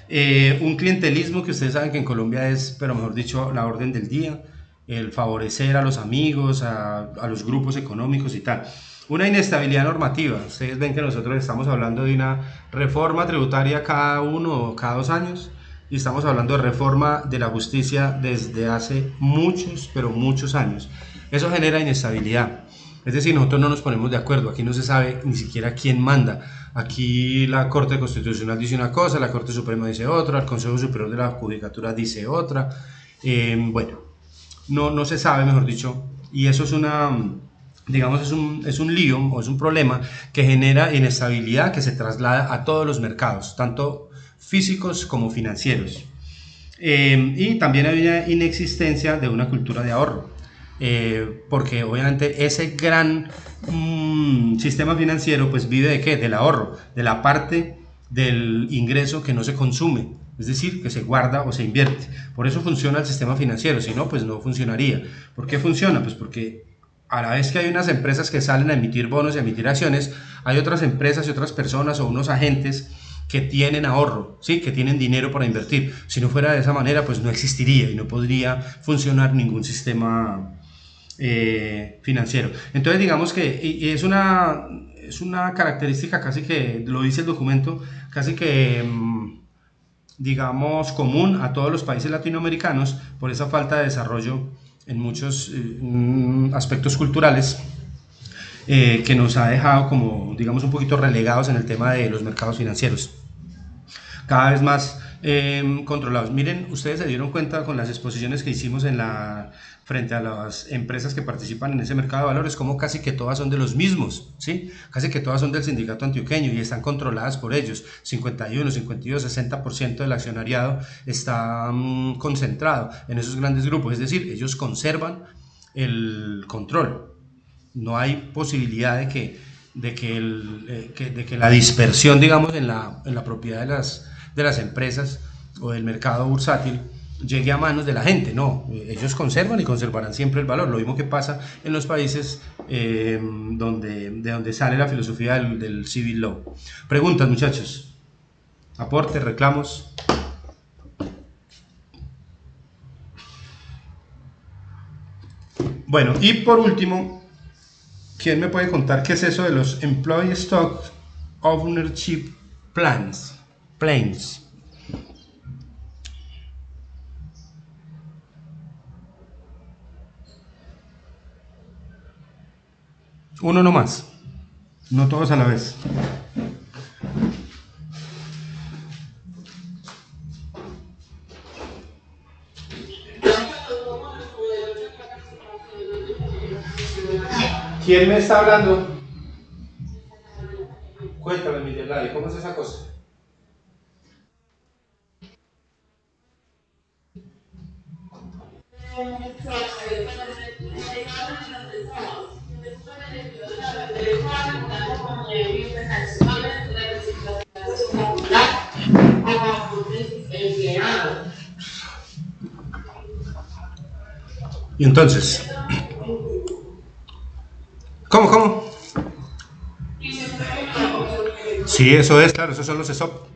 Un clientelismo que ustedes saben que en Colombia es, pero mejor dicho, la orden del día, el favorecer a los amigos, a los grupos económicos y tal. Una inestabilidad normativa. Ustedes ven que nosotros estamos hablando de una reforma tributaria cada 1 o cada 2 años y estamos hablando de reforma de la justicia desde hace muchos, pero muchos años. Eso genera inestabilidad. Es decir, nosotros no nos ponemos de acuerdo, aquí no se sabe ni siquiera quién manda. Aquí la Corte Constitucional dice una cosa, la Corte Suprema dice otra, el Consejo Superior de la Judicatura dice otra. Bueno, no se sabe, mejor dicho, y eso es digamos, es un lío o es un problema que genera inestabilidad que se traslada a todos los mercados, tanto físicos como financieros. Y también hay una inexistencia de una cultura de ahorro, porque obviamente ese gran sistema financiero pues vive de qué, del ahorro, de la parte del ingreso que no se consume, es decir, que se guarda o se invierte. Por eso funciona el sistema financiero, si no, pues no funcionaría. ¿Por qué funciona? Pues porque a la vez que hay unas empresas que salen a emitir bonos y a emitir acciones, hay otras empresas y otras personas o unos agentes que tienen ahorro, ¿sí? Que tienen dinero para invertir. Si no fuera de esa manera, pues no existiría y no podría funcionar ningún sistema financiero. Entonces, digamos que y es una característica casi que, lo dice el documento, casi que, digamos, común a todos los países latinoamericanos por esa falta de desarrollo en muchos aspectos culturales que nos ha dejado como, digamos, un poquito relegados en el tema de los mercados financieros, cada vez más controlados. Miren, ustedes se dieron cuenta con las exposiciones que hicimos frente a las empresas que participan en ese mercado de valores, como casi que todas son de los mismos, ¿sí? Casi que todas son del sindicato antioqueño y están controladas por ellos. 51, 52, 60% del accionariado está concentrado en esos grandes grupos, es decir, ellos conservan el control. No hay posibilidad de que la dispersión, digamos, en la propiedad de las empresas o del mercado bursátil llegue a manos de la gente. No, ellos conservan y conservarán siempre el valor. Lo mismo que pasa en los países de donde sale la filosofía del civil law. Preguntas, muchachos. Aportes, reclamos. Bueno, y por último, ¿quién me puede contar qué es eso de los Employee Stock Ownership Plans? Planes. Uno nomás, no todos a la vez. ¿Quién me está hablando? Cuéntame, Miguel Ray, ¿cómo es esa cosa? Y entonces, ¿cómo? Sí, eso es, claro, esos son los ESOP.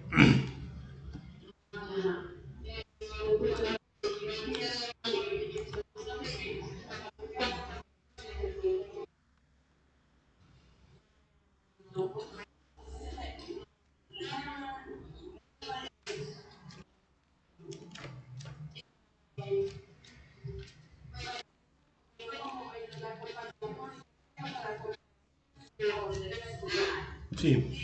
Sí,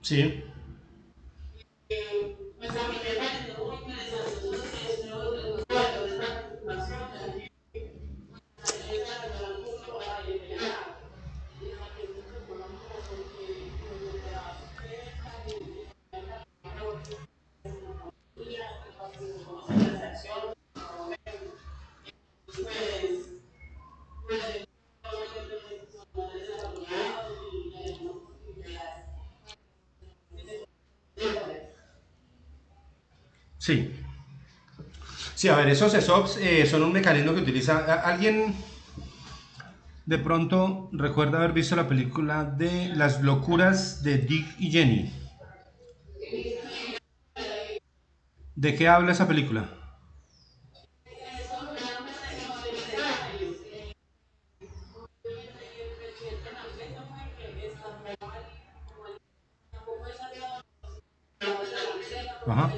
sí, sí. Sí, a ver, esos ESOPs son un mecanismo que utiliza alguien. De pronto recuerda haber visto la película de Las locuras de Dick y Jenny. ¿De qué habla esa película? Ajá.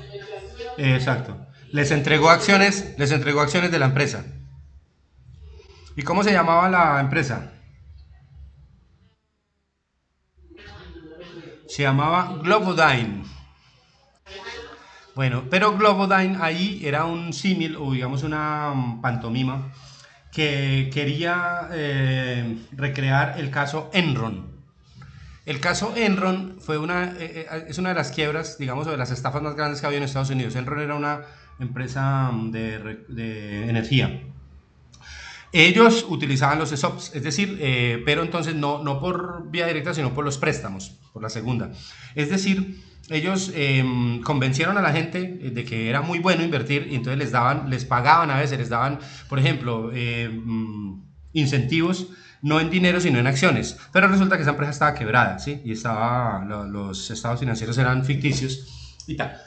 Exacto. Les entregó acciones de la empresa. ¿Y cómo se llamaba la empresa? Se llamaba Globodyne. Bueno, pero Globodyne ahí era un símil o digamos una pantomima que quería recrear el caso Enron. El caso Enron es una de las quiebras, digamos, o de las estafas más grandes que había en Estados Unidos. Enron era una empresa de energía. Ellos utilizaban los ESOPs, es decir, pero entonces no por vía directa, sino por los préstamos, por la segunda. Es decir, ellos convencieron a la gente de que era muy bueno invertir y entonces les pagaban a veces, les daban, por ejemplo, incentivos no en dinero sino en acciones, pero resulta que esa empresa estaba quebrada, ¿sí? Y los estados financieros eran ficticios y tal.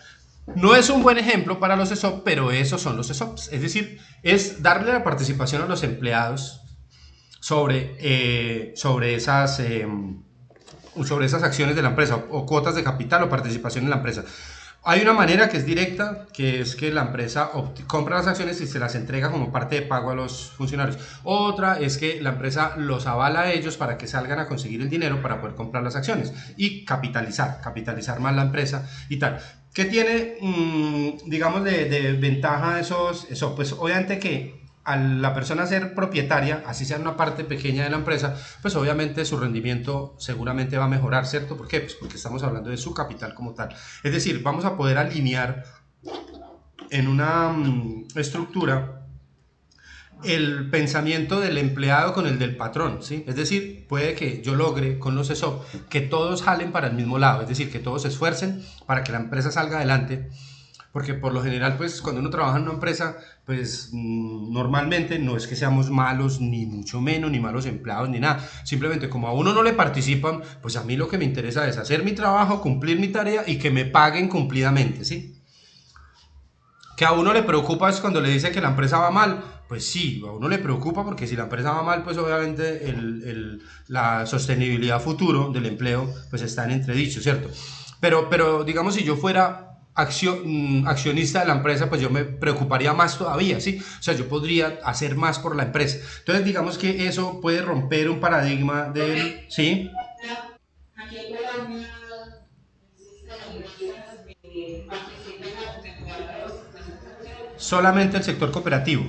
No es un buen ejemplo para los ESOP, pero esos son los ESOPs. Es decir, es darle la participación a los empleados sobre esas acciones de la empresa o cuotas de capital o participación en la empresa. Hay una manera que es directa, que es que la empresa compra las acciones y se las entrega como parte de pago a los funcionarios. Otra es que la empresa los avala a ellos para que salgan a conseguir el dinero para poder comprar las acciones y capitalizar más la empresa y tal. ¿Qué tiene, digamos, de ventaja eso? Pues obviamente que a la persona ser propietaria, así sea una parte pequeña de la empresa, pues obviamente su rendimiento seguramente va a mejorar, ¿cierto? ¿Por qué? Pues porque estamos hablando de su capital como tal. Es decir, vamos a poder alinear en una estructura el pensamiento del empleado con el del patrón, ¿sí? Es decir, puede que yo logre con los ESOP que todos jalen para el mismo lado, es decir, que todos se esfuercen para que la empresa salga adelante, porque por lo general, pues cuando uno trabaja en una empresa, pues normalmente no es que seamos malos, ni mucho menos, ni malos empleados, ni nada. Simplemente como a uno no le participan, pues a mí lo que me interesa es hacer mi trabajo, cumplir mi tarea y que me paguen cumplidamente, ¿sí? Que a uno le preocupa es cuando le dice que la empresa va mal, pues sí, a uno le preocupa porque si la empresa va mal, pues obviamente la sostenibilidad futuro del empleo pues está en entredicho, ¿cierto? Pero digamos, si yo fuera accionista de la empresa, pues yo me preocuparía más todavía, ¿sí? O sea, yo podría hacer más por la empresa. Entonces, digamos que eso puede romper un paradigma del, ¿sí? Solamente el sector cooperativo.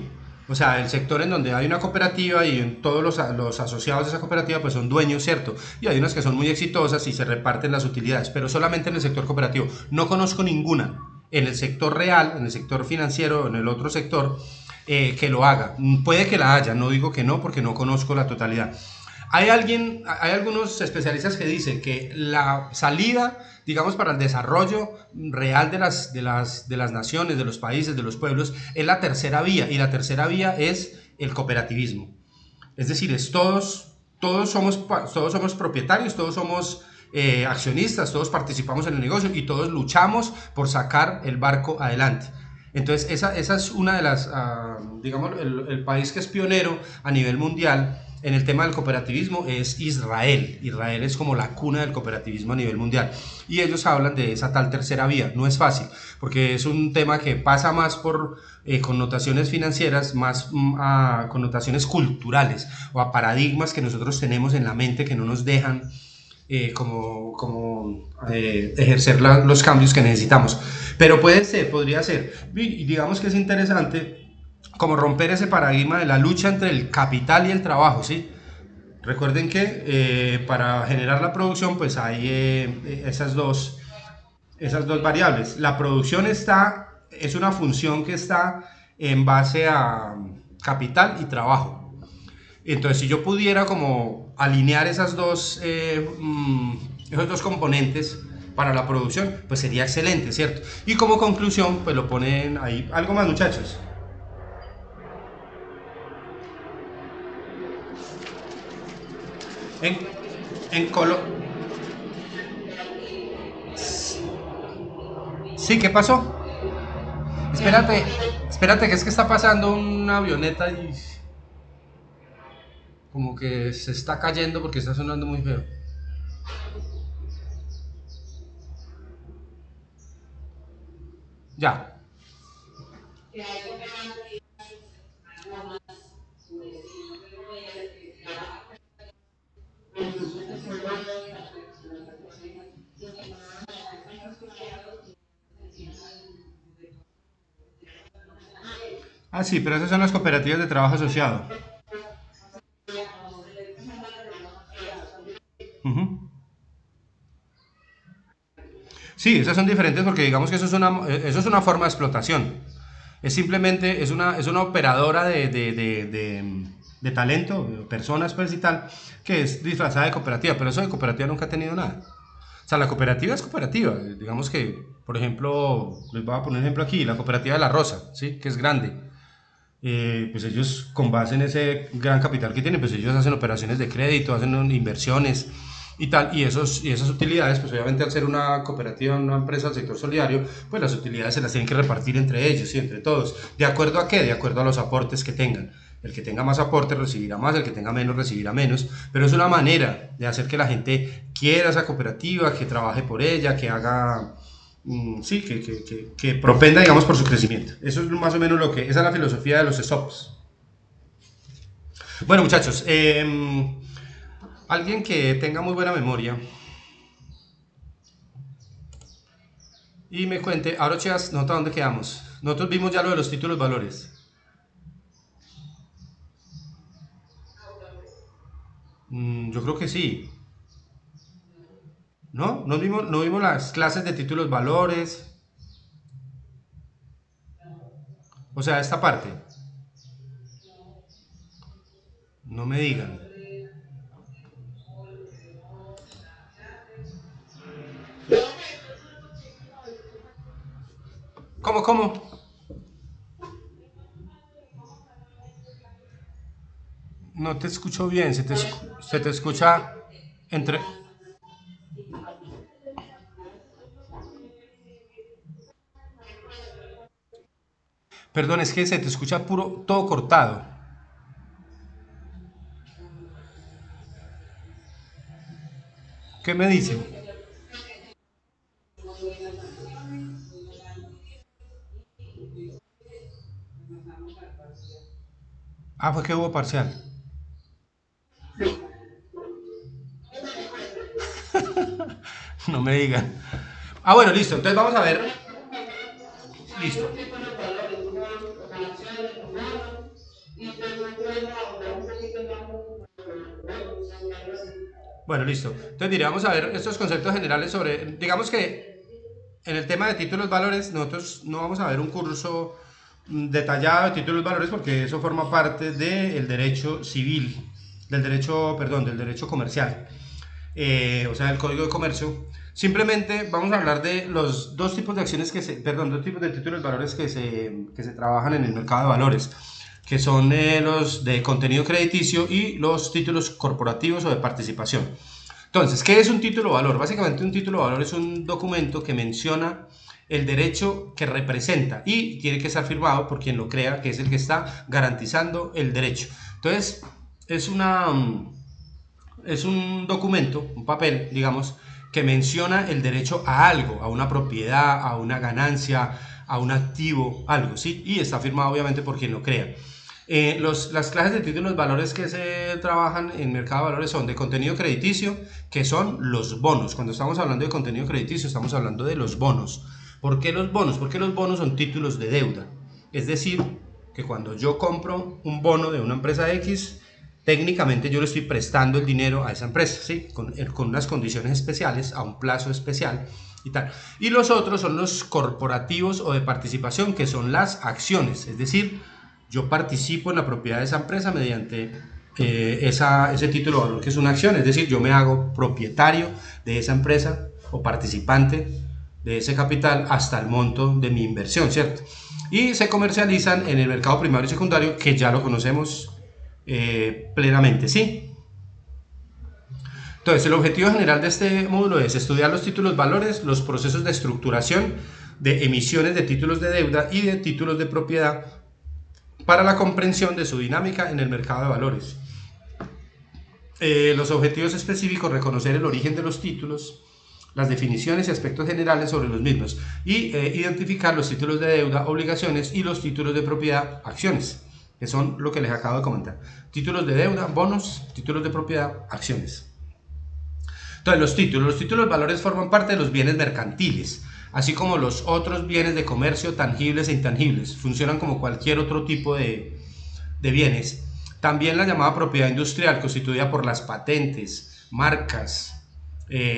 O sea, el sector en donde hay una cooperativa y en todos los asociados de esa cooperativa pues son dueños, ¿cierto? Y hay unas que son muy exitosas y se reparten las utilidades, pero solamente en el sector cooperativo. No conozco ninguna en el sector real, en el sector financiero, en el otro sector, que lo haga. Puede que la haya, no digo que no porque no conozco la totalidad. Hay algunos especialistas que dicen que la salida, digamos, para el desarrollo real de las naciones, de los países, de los pueblos, es la tercera vía, y la tercera vía es el cooperativismo. Es decir, es todos somos propietarios, todos somos accionistas, todos participamos en el negocio y todos luchamos por sacar el barco adelante. Entonces, esa es una de las, digamos, el país que es pionero a nivel mundial en el tema del cooperativismo es Israel. Israel es como la cuna del cooperativismo a nivel mundial. Y ellos hablan de esa tal tercera vía. No es fácil, porque es un tema que pasa más por connotaciones financieras, más a connotaciones culturales o a paradigmas que nosotros tenemos en la mente que no nos dejan ejercer los cambios que necesitamos. Pero puede ser, podría ser, y digamos que es interesante como romper ese paradigma de la lucha entre el capital y el trabajo, ¿sí? Recuerden que para generar la producción pues hay esas dos variables. La producción es una función que está en base a capital y trabajo. Entonces, si yo pudiera como alinear esos dos componentes para la producción, pues sería excelente, ¿cierto? Y como conclusión, pues lo ponen ahí. Algo más, muchachos. En, en Colo... Sí, ¿qué pasó? Espérate, espérate, que es que está pasando una avioneta y como que se está cayendo porque está sonando muy feo. Ya. Ah, sí, pero esas son las cooperativas de trabajo asociado. Ujú. Sí, esas son diferentes porque digamos que eso es una forma de explotación. Es simplemente, es una operadora de talento, de personas pues y tal, que es disfrazada de cooperativa, pero eso de cooperativa nunca ha tenido nada. O sea, la cooperativa es cooperativa. Digamos que, por ejemplo, les voy a poner un ejemplo aquí, la cooperativa de La Rosa, ¿sí? Que es grande. Pues ellos con base en ese gran capital que tienen, pues ellos hacen operaciones de crédito, hacen inversiones y tal, y esas utilidades, pues obviamente al ser una cooperativa, una empresa del sector solidario, pues las utilidades se las tienen que repartir entre ellos y entre todos. ¿De acuerdo a qué? De acuerdo a los aportes que tengan. El que tenga más aportes recibirá más, el que tenga menos recibirá menos, pero es una manera de hacer que la gente quiera esa cooperativa, que trabaje por ella, que haga sí, que propenda, digamos, por su crecimiento. Eso es más o menos esa es la filosofía de los ESOPs. Bueno, muchachos, alguien que tenga muy buena memoria y me cuente, ahora chicas, ¿nosotros dónde quedamos? Nosotros vimos ya lo de los títulos valores. Yo creo que sí, ¿no? No vimos las clases de títulos valores, o sea, esta parte, no me digan. ¿Cómo, cómo? No te escucho bien, se te escucha entre... Perdón, es que se te escucha puro, todo cortado. ¿Qué me dicen? Ah, fue que hubo parcial. No me digan. Ah, bueno, listo. Entonces vamos a ver. Listo. Bueno, listo. Entonces diré, vamos a ver estos conceptos generales sobre, digamos que en el tema de títulos valores, nosotros no vamos a ver un curso detallado de títulos valores porque eso forma parte del derecho civil, del derecho, perdón, del derecho comercial, o sea, del código de comercio. Simplemente vamos a hablar de los dos tipos de acciones dos tipos de títulos valores que se trabajan en el mercado de valores. que son los de contenido crediticio y los títulos corporativos o de participación. Entonces, ¿qué es un título de valor? Básicamente un título de valor es un documento que menciona el derecho que representa y tiene que estar firmado por quien lo crea, que es el que está garantizando el derecho. Entonces, es un documento, un papel, digamos, que menciona el derecho a algo, a una propiedad, a una ganancia, a un activo, algo, ¿sí? Y está firmado obviamente por quien lo crea. Las clases de títulos valores que se trabajan en mercado de valores son de contenido crediticio, que son los bonos. Cuando estamos hablando de contenido crediticio, estamos hablando de los bonos. ¿Por qué los bonos? Porque los bonos son títulos de deuda. Es decir, que cuando yo compro un bono de una empresa X, técnicamente yo le estoy prestando el dinero a esa empresa, ¿sí? Con unas condiciones especiales, a un plazo especial y tal. Y los otros son los corporativos o de participación, que son las acciones, es decir, yo participo en la propiedad de esa empresa mediante ese título de valor que es una acción, es decir, yo me hago propietario de esa empresa o participante de ese capital hasta el monto de mi inversión, ¿cierto? Y se comercializan en el mercado primario y secundario, que ya lo conocemos plenamente, ¿sí? Entonces, el objetivo general de este módulo es estudiar los títulos valores, los procesos de estructuración de emisiones de títulos de deuda y de títulos de propiedad para la comprensión de su dinámica en el mercado de valores. Los objetivos específicos: reconocer el origen de los títulos, las definiciones y aspectos generales sobre los mismos, y identificar los títulos de deuda, obligaciones, y los títulos de propiedad, acciones, que son lo que les acabo de comentar. Títulos de deuda, bonos; títulos de propiedad, acciones. Entonces, los títulos valores forman parte de los bienes mercantiles, así como los otros bienes de comercio tangibles e intangibles. Funcionan como cualquier otro tipo de bienes. También la llamada propiedad industrial, constituida por las patentes, marcas,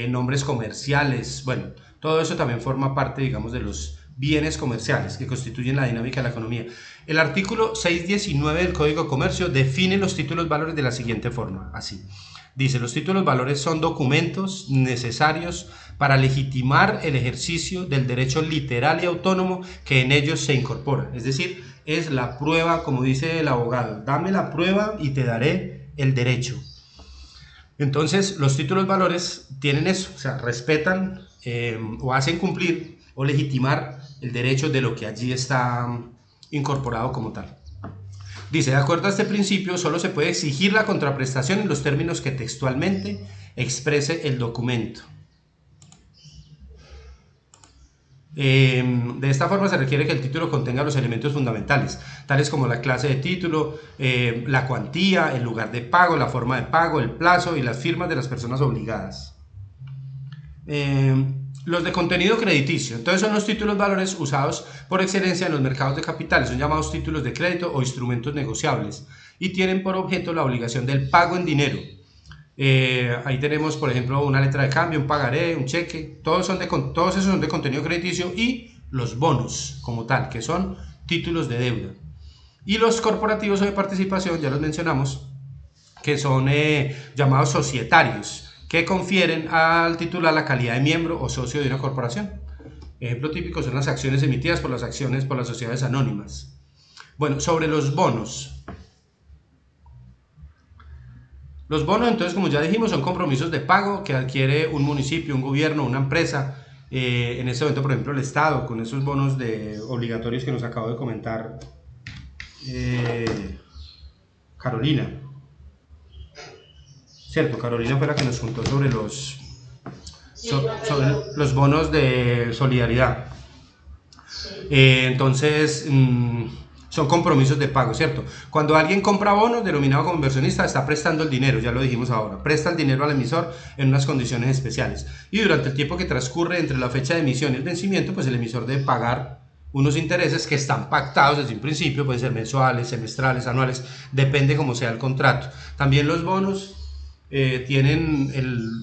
nombres comerciales, bueno, todo eso también forma parte, digamos, de los bienes comerciales que constituyen la dinámica de la economía. El artículo 619 del Código de Comercio define los títulos valores de la siguiente forma, así. Dice: los títulos valores son documentos necesarios para legitimar el ejercicio del derecho literal y autónomo que en ellos se incorpora. Es decir, es la prueba, como dice el abogado: dame la prueba y te daré el derecho. Entonces, los títulos valores tienen eso, o sea, respetan o hacen cumplir o legitimar el derecho de lo que allí está incorporado como tal. Dice: de acuerdo a este principio, solo se puede exigir la contraprestación en los términos que textualmente exprese el documento. De esta forma se requiere que el título contenga los elementos fundamentales, tales como la clase de título, la cuantía, el lugar de pago, la forma de pago, el plazo y las firmas de las personas obligadas. Los de contenido crediticio, entonces, son los títulos valores usados por excelencia en los mercados de capitales. Son llamados títulos de crédito o instrumentos negociables y tienen por objeto la obligación del pago en dinero. Ahí tenemos, por ejemplo, una letra de cambio, un pagaré, un cheque. Todos esos son de contenido crediticio. Y los bonos como tal, que son títulos de deuda. Y los corporativos o de participación, ya los mencionamos, que son llamados societarios, que confieren al titular la calidad de miembro o socio de una corporación. Ejemplo típico son las acciones emitidas por las sociedades anónimas. Bueno, sobre los bonos. Los bonos, entonces, como ya dijimos, son compromisos de pago que adquiere un municipio, un gobierno, una empresa. En este momento, por ejemplo, el Estado, con esos bonos obligatorios que nos acabo de comentar Carolina. Cierto, Carolina fue la que nos contó sobre los bonos de solidaridad. Entonces, son compromisos de pago, ¿cierto? Cuando alguien compra bonos, denominado como inversionista, está prestando el dinero, ya lo dijimos ahora, presta el dinero al emisor en unas condiciones especiales. Y durante el tiempo que transcurre entre la fecha de emisión y el vencimiento, pues el emisor debe pagar unos intereses que están pactados desde un principio, pueden ser mensuales, semestrales, anuales, depende cómo sea el contrato. También los bonos tienen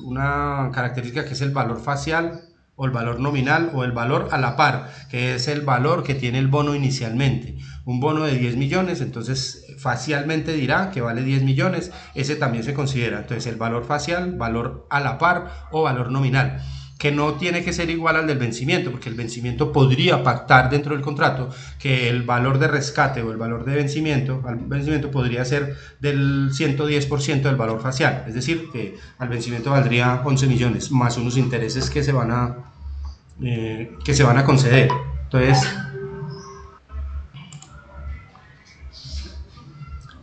una característica que es el valor facial o el valor nominal o el valor a la par, que es el valor que tiene el bono inicialmente. Un bono de 10 millones, entonces facialmente dirá que vale 10 millones, ese también se considera. Entonces, el valor facial, valor a la par o valor nominal, que no tiene que ser igual al del vencimiento, porque el vencimiento podría pactar dentro del contrato que el valor de rescate o el valor de vencimiento, al vencimiento podría ser del 110% del valor facial, es decir, que al vencimiento valdría 11 millones, más unos intereses que se van a conceder. Entonces,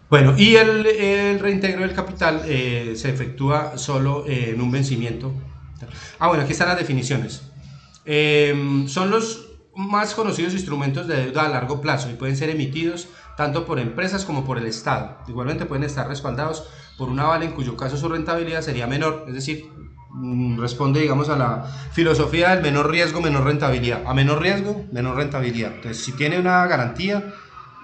bueno, y el reintegro del capital se efectúa solo en un vencimiento. Bueno, aquí están las definiciones. Son los más conocidos instrumentos de deuda a largo plazo y pueden ser emitidos tanto por empresas como por el Estado. Igualmente pueden estar respaldados por un aval en cuyo caso su rentabilidad sería menor, es decir, responde, digamos, a la filosofía del menor riesgo, menor rentabilidad. A menor riesgo, menor rentabilidad. Entonces, si tiene una garantía,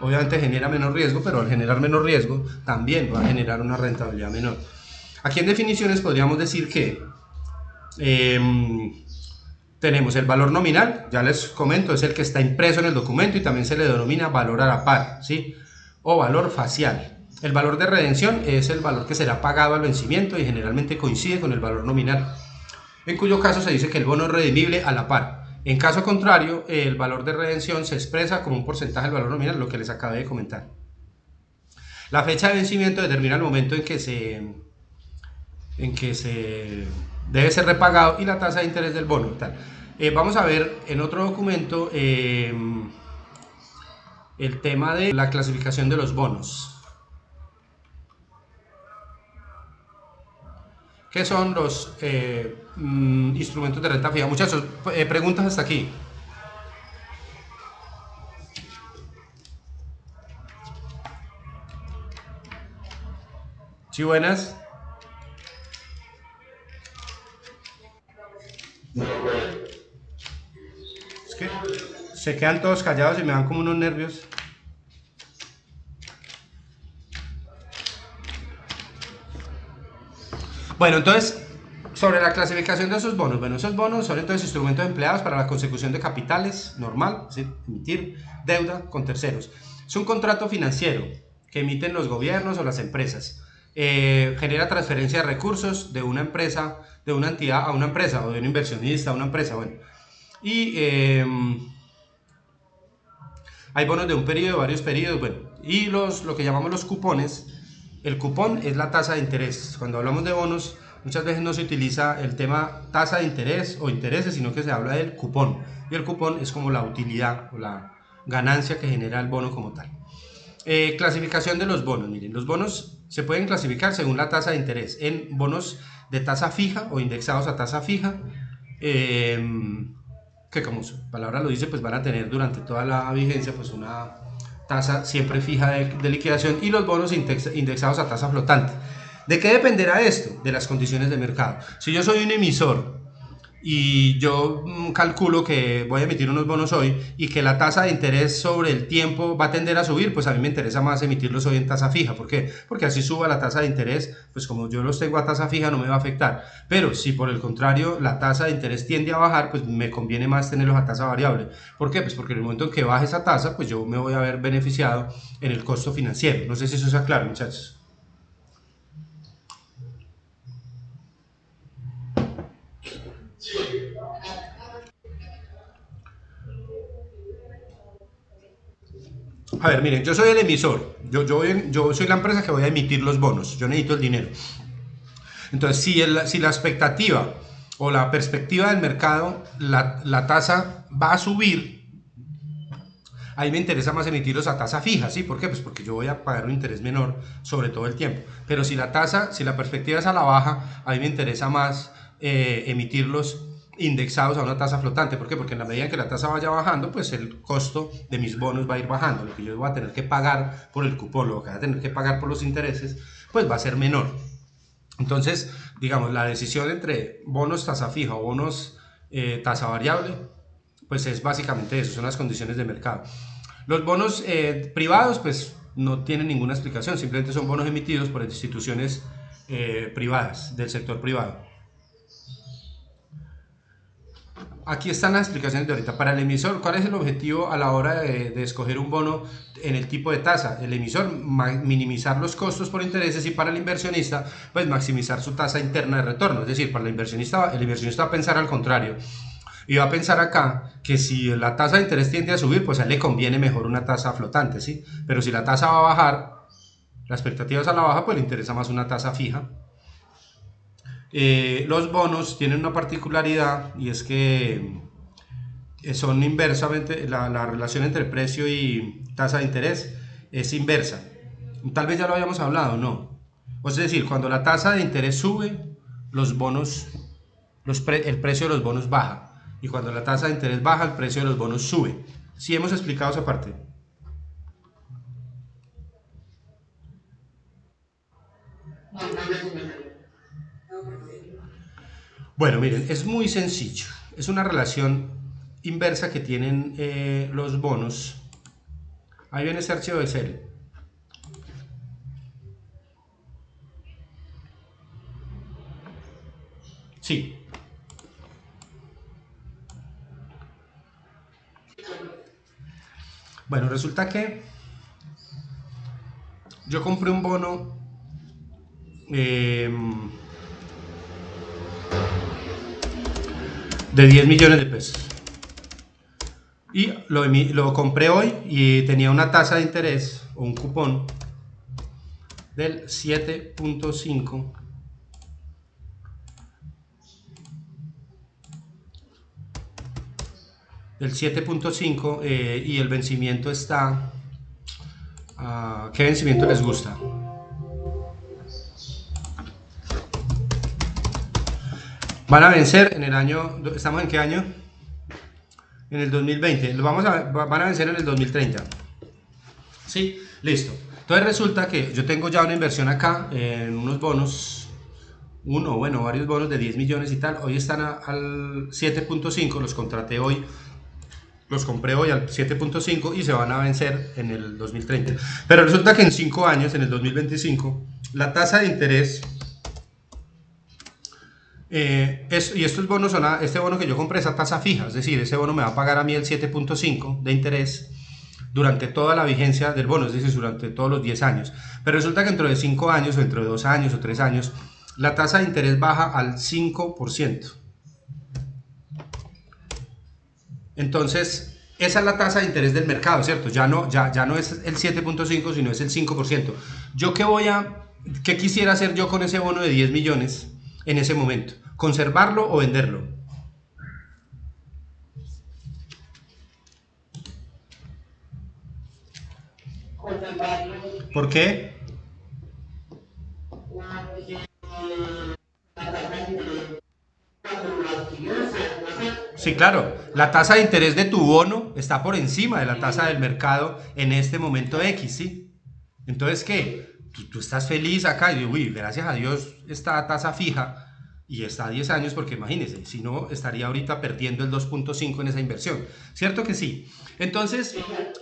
obviamente genera menor riesgo, pero al generar menor riesgo también va a generar una rentabilidad menor. Aquí en definiciones podríamos decir que tenemos el valor nominal, ya les comento, es el que está impreso en el documento y también se le denomina valor a la par, ¿sí? O valor facial. El valor de redención es el valor que será pagado al vencimiento y generalmente coincide con el valor nominal, en cuyo caso se dice que el bono es redimible a la par. En caso contrario, el valor de redención se expresa como un porcentaje del valor nominal, lo que les acabé de comentar. La fecha de vencimiento determina el momento en que se debe ser repagado y la tasa de interés del bono. Tal. Vamos a ver en otro documento el tema de la clasificación de los bonos. ¿Qué son los instrumentos de renta fija? Muchachos, preguntas hasta aquí. ¿Sí, buenas? Es que se quedan todos callados y me dan como unos nervios. Bueno, entonces, sobre la clasificación de esos bonos. Bueno, esos bonos son entonces instrumentos empleados para la consecución de capitales, normal, es decir, emitir deuda con terceros. Es un contrato financiero que emiten los gobiernos o las empresas. Genera transferencia de recursos de una empresa, de una entidad a una empresa, o de un inversionista a una empresa, bueno. Y hay bonos de un periodo, de varios periodos, bueno. Y lo que llamamos los cupones. El cupón es la tasa de interés. Cuando hablamos de bonos, muchas veces no se utiliza el tema tasa de interés o intereses, sino que se habla del cupón. Y el cupón es como la utilidad o la ganancia que genera el bono como tal. Clasificación de los bonos. Miren, los bonos se pueden clasificar según la tasa de interés en bonos de tasa fija o indexados a tasa fija, que como su palabra lo dice, pues van a tener durante toda la vigencia pues una tasa siempre fija de liquidación, y los bonos indexados a tasa flotante. ¿De qué dependerá esto? De las condiciones de mercado. Si yo soy un emisor y yo calculo que voy a emitir unos bonos hoy y que la tasa de interés sobre el tiempo va a tender a subir, pues a mí me interesa más emitirlos hoy en tasa fija. ¿Por qué? Porque así suba la tasa de interés, pues como yo los tengo a tasa fija no me va a afectar. Pero si por el contrario la tasa de interés tiende a bajar, pues me conviene más tenerlos a tasa variable. ¿Por qué? Pues porque en el momento en que baje esa tasa, pues yo me voy a ver beneficiado en el costo financiero. No sé si eso sea claro, muchachos. A ver, miren, yo soy el emisor, yo soy la empresa que voy a emitir los bonos, yo necesito el dinero. Entonces, si la expectativa o la perspectiva del mercado, la tasa va a subir, ahí me interesa más emitirlos a tasa fija, ¿sí? ¿Por qué? Pues porque yo voy a pagar un interés menor sobre todo el tiempo. Pero si la perspectiva es a la baja, ahí me interesa más emitirlos indexados a una tasa flotante. ¿Por qué? Porque en la medida en que la tasa vaya bajando, pues el costo de mis bonos va a ir bajando. Lo que yo voy a tener que pagar por el cupón, lo que voy a tener que pagar por los intereses, pues va a ser menor. Entonces, digamos, la decisión entre bonos tasa fija o bonos tasa variable, pues es básicamente eso, son las condiciones de mercado. Los bonos privados, pues no tienen ninguna explicación, simplemente son bonos emitidos por instituciones privadas, del sector privado. aquí están las explicaciones de ahorita. Para el emisor, ¿cuál es el objetivo a la hora de escoger un bono en el tipo de tasa? El emisor, minimizar los costos por intereses, y para el inversionista, pues maximizar su tasa interna de retorno. Es decir, para el inversionista va a pensar al contrario. Y va a pensar acá que si la tasa de interés tiende a subir, pues a él le conviene mejor una tasa flotante, ¿sí? Pero si la tasa va a bajar, la expectativa es a la baja, pues le interesa más una tasa fija. Los bonos tienen una particularidad, y es que son inversamente, la relación entre precio y tasa de interés es inversa. Tal vez ya lo habíamos hablado, ¿no? Es decir, cuando la tasa de interés sube, los bonos, el precio de los bonos baja. Y cuando la tasa de interés baja, el precio de los bonos sube. Sí hemos explicado esa parte. Bueno, miren, es muy sencillo. Es una relación inversa que tienen los bonos. Ahí viene ese archivo de Excel. Sí. Bueno, resulta que yo compré un bono de 10 millones de pesos. Y lo compré hoy y tenía una tasa de interés o un cupón del 7.5. Del 7.5 y el vencimiento está... ¿qué vencimiento les gusta? Van a vencer en el año... ¿Estamos en qué año? En el 2020. Van a vencer en el 2030. Sí, listo. Entonces resulta que yo tengo ya una inversión acá en unos bonos, varios bonos de 10 millones y tal. Hoy están al 7.5, los contraté hoy, los compré hoy al 7.5 y se van a vencer en el 2030. Pero resulta que en 5 años, en el 2025, la tasa de interés, y estos bonos son, este bono que yo compré es a tasa fija, es decir, ese bono me va a pagar a mí el 7.5 de interés durante toda la vigencia del bono, es decir, durante todos los 10 años. Pero resulta que dentro de 5 años, o dentro de 2 años o 3 años, la tasa de interés baja al 5%. Entonces, esa es la tasa de interés del mercado, ¿cierto? Ya no es el 7.5, sino es el 5%. ¿Qué quisiera hacer yo con ese bono de 10 millones en ese momento? ¿Conservarlo o venderlo? ¿Por qué? Sí, claro, la tasa de interés de tu bono está por encima de la tasa del mercado en este momento X, ¿sí? Entonces, ¿qué? Tú estás feliz acá y uy, gracias a Dios esta tasa fija y está a 10 años, porque imagínese, si no estaría ahorita perdiendo el 2.5 en esa inversión, ¿cierto que sí? Entonces,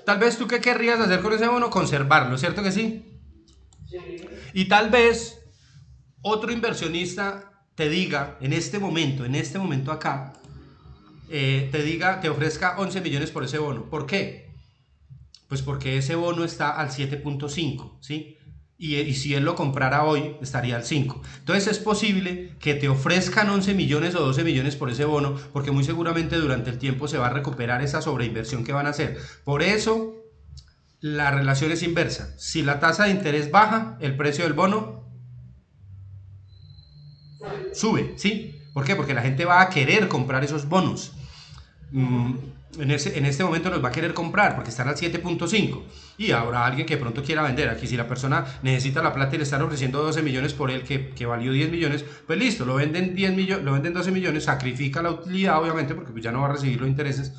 tal vez tú qué querrías hacer con ese bono, conservarlo, ¿cierto que sí? Y tal vez otro inversionista te diga en este momento acá, te ofrezca 11 millones por ese bono. ¿Por qué? Pues porque ese bono está al 7.5, ¿sí? Y si él lo comprara hoy, estaría al 5. Entonces es posible que te ofrezcan 11 millones o 12 millones por ese bono, porque muy seguramente durante el tiempo se va a recuperar esa sobreinversión que van a hacer. Por eso la relación es inversa. Si la tasa de interés baja, el precio del bono sube, ¿sí? ¿Por qué? Porque la gente va a querer comprar esos bonos. En este momento los va a querer comprar porque están al 7.5 y habrá alguien que pronto quiera vender. Aquí si la persona necesita la plata y le están ofreciendo 12 millones por él que valió 10 millones, pues listo, lo venden 10 millones, lo venden 12 millones, sacrifica la utilidad obviamente porque pues ya no va a recibir los intereses,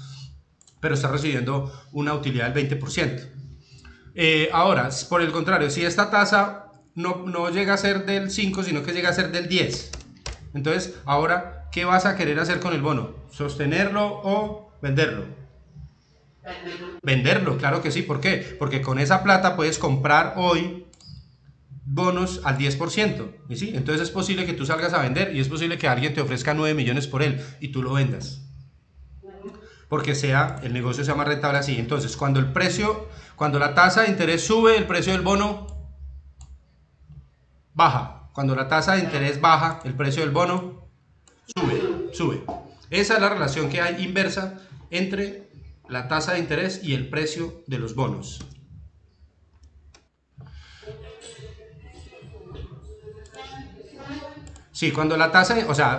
pero está recibiendo una utilidad del 20%. Ahora, por el contrario, si esta tasa no llega a ser del 5, sino que llega a ser del 10, entonces ahora, ¿qué vas a querer hacer con el bono? ¿Sostenerlo o venderlo? Venderlo, claro que sí. ¿Por qué? Porque con esa plata puedes comprar hoy bonos al 10%. ¿Y sí? Entonces es posible que tú salgas a vender y es posible que alguien te ofrezca 9 millones por él y tú lo vendas. porque el negocio sea más rentable así. Entonces, cuando la tasa de interés sube, el precio del bono baja. Cuando la tasa de interés baja, el precio del bono sube. Esa es la relación que hay inversa entre la tasa de interés y el precio de los bonos. Sí, cuando la tasa, o sea,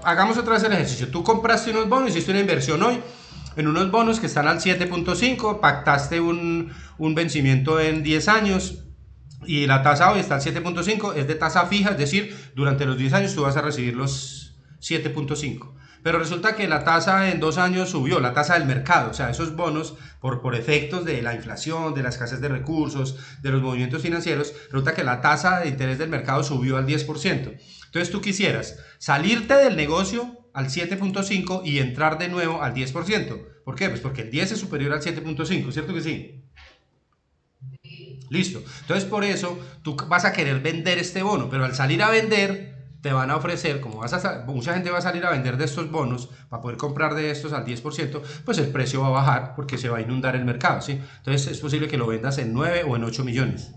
hagamos otra vez el ejercicio. Tú compraste unos bonos, hiciste una inversión hoy en unos bonos que están al 7.5, pactaste un vencimiento en 10 años y la tasa hoy está al 7.5, es de tasa fija, es decir, durante los 10 años tú vas a recibir los 7.5. Pero resulta que la tasa en 2 años subió, la tasa del mercado, o sea, esos bonos, por efectos de la inflación, de la escasez de recursos, de los movimientos financieros, resulta que la tasa de interés del mercado subió al 10%. Entonces tú quisieras salirte del negocio al 7.5 y entrar de nuevo al 10%. ¿Por qué? Pues porque el 10 es superior al 7.5, ¿cierto que sí? Listo. Entonces por eso tú vas a querer vender este bono, pero al salir a vender te van a ofrecer, como mucha gente va a salir a vender de estos bonos para poder comprar de estos al 10%, pues el precio va a bajar porque se va a inundar el mercado, ¿sí? Entonces es posible que lo vendas en 9 o en 8 millones.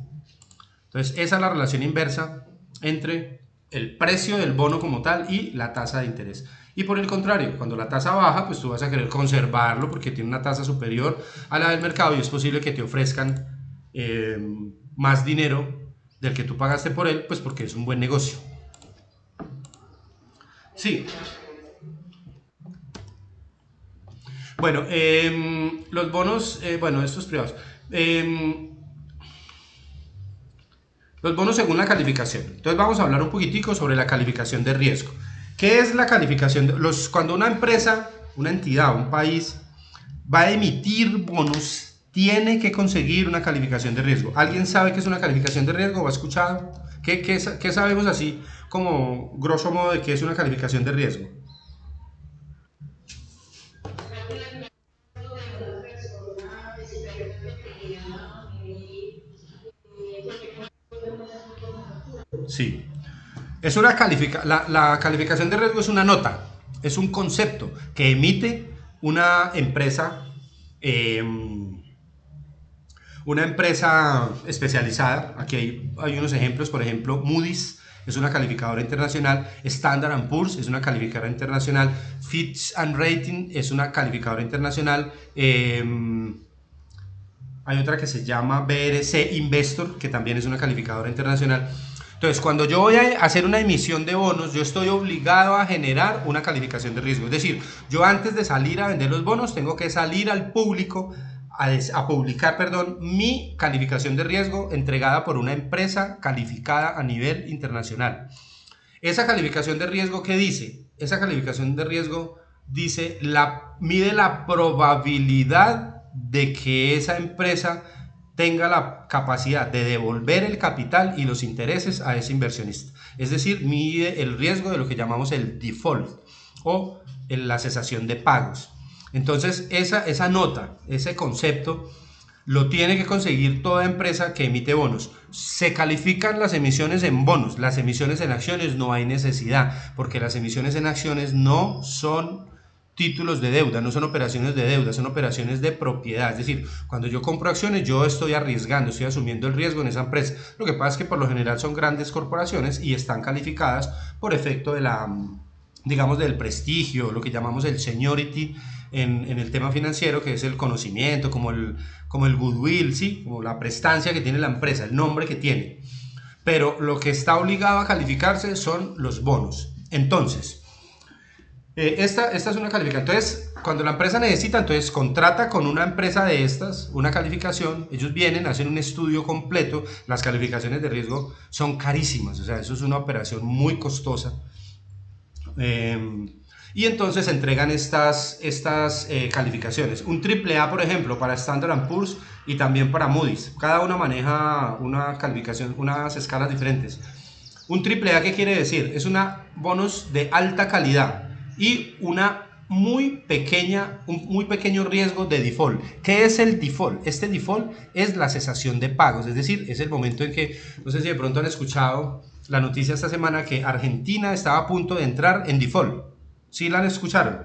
Entonces esa es la relación inversa entre el precio del bono como tal y la tasa de interés. Y por el contrario, cuando la tasa baja, pues tú vas a querer conservarlo porque tiene una tasa superior a la del mercado y es posible que te ofrezcan más dinero del que tú pagaste por él, pues porque es un buen negocio. Sí. Bueno, los bonos, bueno, estos privados. Los bonos según la calificación. Entonces vamos a hablar un poquitico sobre la calificación de riesgo. ¿Qué es la calificación? Cuando una empresa, una entidad, un país va a emitir bonos, tiene que conseguir una calificación de riesgo. ¿Alguien sabe qué es una calificación de riesgo? ¿O ha escuchado? ¿Qué sabemos así como grosso modo de qué es una calificación de riesgo? Sí. La calificación de riesgo es una nota, es un concepto que emite eh, una empresa especializada. Aquí hay unos ejemplos, por ejemplo, Moody's es una calificadora internacional, Standard & Poor's es una calificadora internacional, Fitch and Rating es una calificadora internacional, hay otra que se llama BRC Investor, que también es una calificadora internacional. Entonces, cuando yo voy a hacer una emisión de bonos, yo estoy obligado a generar una calificación de riesgo. Es decir, yo antes de salir a vender los bonos, tengo que salir al público a publicar, mi calificación de riesgo entregada por una empresa calificada a nivel internacional. Esa calificación de riesgo, ¿qué dice? Esa calificación de riesgo dice, mide la probabilidad de que esa empresa tenga la capacidad de devolver el capital y los intereses a ese inversionista. Es decir, mide el riesgo de lo que llamamos el default o la cesación de pagos. Entonces, esa nota, ese concepto, lo tiene que conseguir toda empresa que emite bonos. Se califican las emisiones en bonos, las emisiones en acciones no hay necesidad, porque las emisiones en acciones no son títulos de deuda, no son operaciones de deuda, son operaciones de propiedad. Es decir, cuando yo compro acciones, yo estoy arriesgando, estoy asumiendo el riesgo en esa empresa. Lo que pasa es que por lo general son grandes corporaciones y están calificadas por efecto de digamos, del prestigio, lo que llamamos el seniority en el tema financiero, que es el conocimiento, como el goodwill, ¿sí? Como la prestancia que tiene la empresa, el nombre que tiene. Pero lo que está obligado a calificarse son los bonos. Entonces, esta es una calificación. Entonces, cuando la empresa necesita, entonces contrata con una empresa de estas, una calificación, ellos vienen, hacen un estudio completo, las calificaciones de riesgo son carísimas, o sea, eso es una operación muy costosa. Y entonces entregan estas calificaciones. Un AAA, por ejemplo, para Standard & Poor's y también para Moody's. Cada una maneja una calificación, unas escalas diferentes. Un AAA, ¿qué quiere decir? Es una bonos de alta calidad y un muy pequeño riesgo de default. ¿Qué es el default? Este default es la cesación de pagos, es decir, es el momento en que, no sé si de pronto han escuchado la noticia esta semana que Argentina estaba a punto de entrar en default. ¿Sí la han escuchado?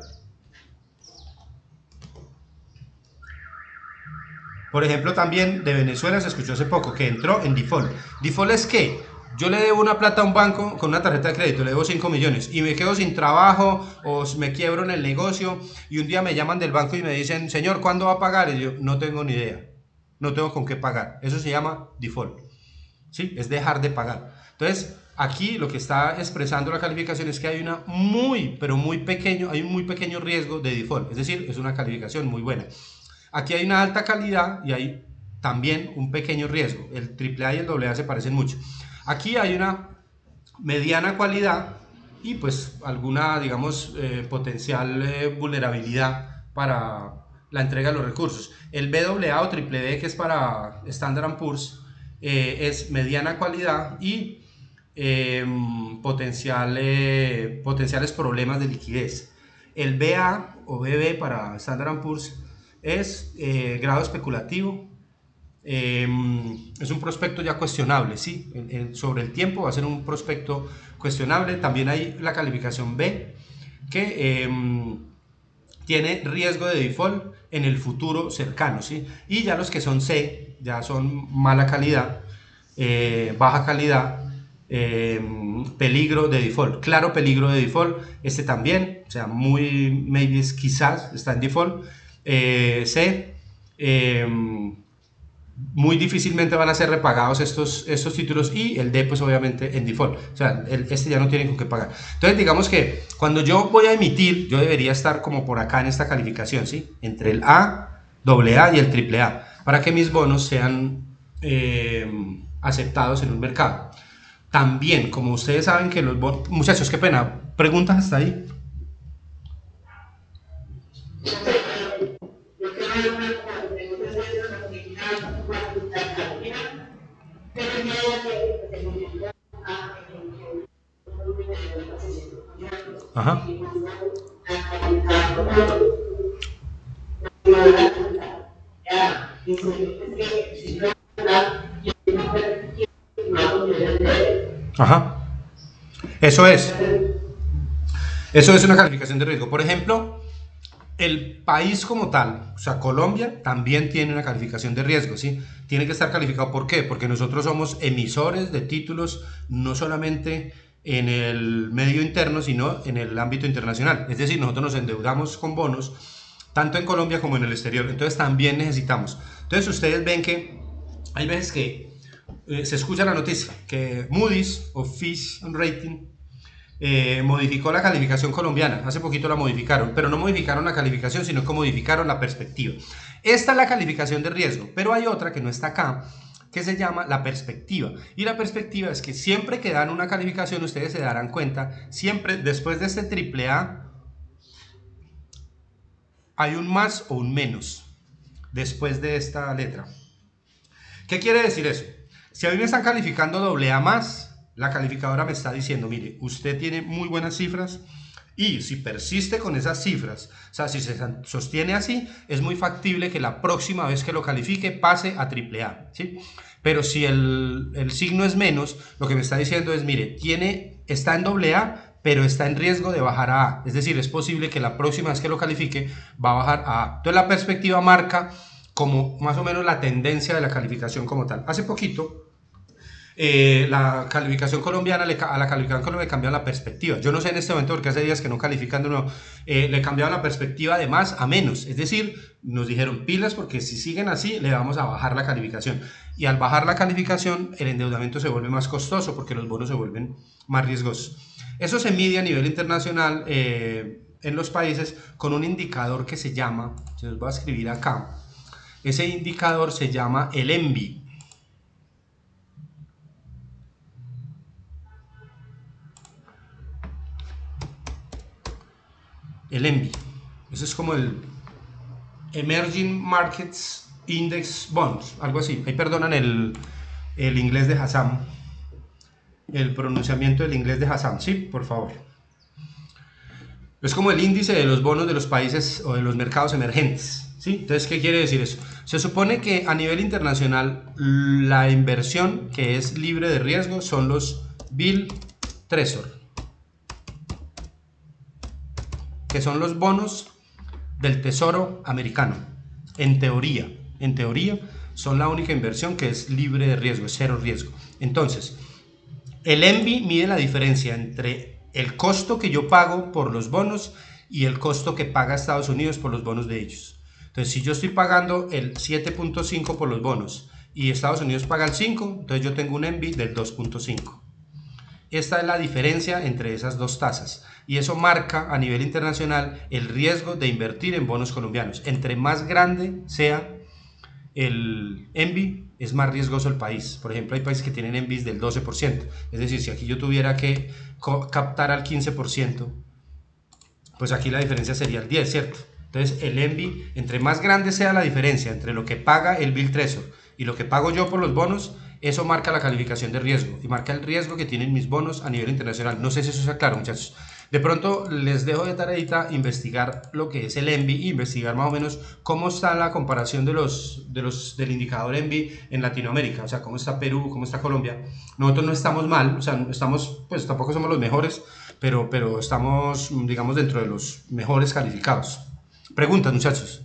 Por ejemplo, también de Venezuela se escuchó hace poco que entró en default. ¿Default es qué? Yo le debo una plata a un banco con una tarjeta de crédito, le debo 5 millones y me quedo sin trabajo o me quiebro en el negocio y un día me llaman del banco y me dicen, señor, ¿cuándo va a pagar? Y yo, no tengo ni idea, no tengo con qué pagar. Eso se llama default, ¿sí? Es dejar de pagar. Entonces, aquí lo que está expresando la calificación es que hay una pero muy pequeño, hay un muy pequeño riesgo de default, es decir, es una calificación muy buena. Aquí hay una alta calidad y hay también un pequeño riesgo. El AAA y el AA se parecen mucho. Aquí hay una mediana calidad y pues alguna, digamos, potencial vulnerabilidad para la entrega de los recursos. El BAA o BBB, que es para Standard & Poor's, es mediana calidad y potenciales problemas de liquidez. El BA o BB para Standard & Poor's es grado especulativo. Es un prospecto ya cuestionable, ¿sí? Sobre el tiempo va a ser un prospecto cuestionable. También hay la calificación B, que tiene riesgo de default en el futuro cercano, ¿sí? Y ya los que son C, ya son mala calidad, baja calidad, peligro de default, claro peligro de default, este también, o sea, maybe quizás está en default. C, muy difícilmente van a ser repagados estos títulos, y el D pues obviamente en default, o sea, este ya no tienen con qué pagar. Entonces digamos que cuando yo voy a emitir, yo debería estar como por acá en esta calificación, ¿sí? Entre el A, AA y el AAA, para que mis bonos sean aceptados en un mercado. También, como ustedes saben que los bonos... Muchachos, qué pena, ¿preguntas hasta ahí? Ajá. Ajá. Eso es. Eso es una calificación de riesgo. Por ejemplo, el país como tal, o sea, Colombia, también tiene una calificación de riesgo, ¿sí? Tiene que estar calificado. ¿Por qué? Porque nosotros somos emisores de títulos, no solamente en el medio interno, sino en el ámbito internacional. Es decir, nosotros nos endeudamos con bonos, tanto en Colombia como en el exterior. Entonces también necesitamos. Entonces ustedes ven que hay veces que se escucha la noticia que Moody's o Fitch Rating modificó la calificación colombiana. Hace poquito la modificaron, pero no modificaron la calificación, sino que modificaron la perspectiva. Esta es la calificación de riesgo, pero hay otra que no está acá, que se llama la perspectiva. Y la perspectiva es que siempre que dan una calificación, ustedes se darán cuenta, siempre después de este AAA hay un más o un menos después de esta letra. ¿Qué quiere decir eso? Si a mí me están calificando AA más, la calificadora me está diciendo, mire, usted tiene muy buenas cifras y si persiste con esas cifras, o sea, si se sostiene así, es muy factible que la próxima vez que lo califique pase a AAA, ¿sí? Pero si el signo es menos, lo que me está diciendo es, mire, está en AA, pero está en riesgo de bajar a A. Es decir, es posible que la próxima vez que lo califique va a bajar a A. Entonces la perspectiva marca como más o menos la tendencia de la calificación como tal. Hace poquito, la calificación colombiana, a la calificación colombiana le cambiaron la perspectiva. Yo no sé en este momento, porque hace días que no califican de nuevo, le cambiaron la perspectiva de más a menos. Es decir, nos dijeron pilas porque si siguen así, le vamos a bajar la calificación. Y al bajar la calificación, el endeudamiento se vuelve más costoso porque los bonos se vuelven más riesgosos. Eso se mide a nivel internacional en los países con un indicador que se llama, se los voy a escribir acá. Ese indicador se llama el ENVI. El ENVI. Ese es como el Emerging Markets Index Bonds, algo así. Ahí perdonan el inglés de Hassam. El pronunciamiento del inglés de Hassam, sí, por favor. Es como el índice de los bonos de los países o de los mercados emergentes. ¿Sí? Entonces, ¿qué quiere decir eso? Se supone que a nivel internacional la inversión que es libre de riesgo son los Bill Treasury, que son los bonos del Tesoro americano, en teoría. en teoría, son la única inversión que es libre de riesgo, es cero riesgo. Entonces, el ENVI mide la diferencia entre el costo que yo pago por los bonos y el costo que paga Estados Unidos por los bonos de ellos. Entonces, si yo estoy pagando el 7.5 por los bonos y Estados Unidos paga el 5, entonces yo tengo un ENVI del 2.5. Esta es la diferencia entre esas dos tasas y eso marca a nivel internacional el riesgo de invertir en bonos colombianos. Entre más grande sea el ENVI, es más riesgoso el país. Por ejemplo, hay países que tienen ENVIs del 12%. Es decir, si aquí yo tuviera que captar al 15%, pues aquí la diferencia sería el 10%, ¿cierto? Entonces el ENVI, entre más grande sea la diferencia entre lo que paga el Bill Treasury y lo que pago yo por los bonos, eso marca la calificación de riesgo y marca el riesgo que tienen mis bonos a nivel internacional. No sé si eso está claro, muchachos. De pronto les dejo de tareita investigar lo que es el ENVI, investigar más o menos cómo está la comparación del indicador ENVI en Latinoamérica, o sea, cómo está Perú, cómo está Colombia. Nosotros no estamos mal, o sea, estamos, pues tampoco somos los mejores, pero estamos, digamos, dentro de los mejores calificados. Preguntas, muchachos.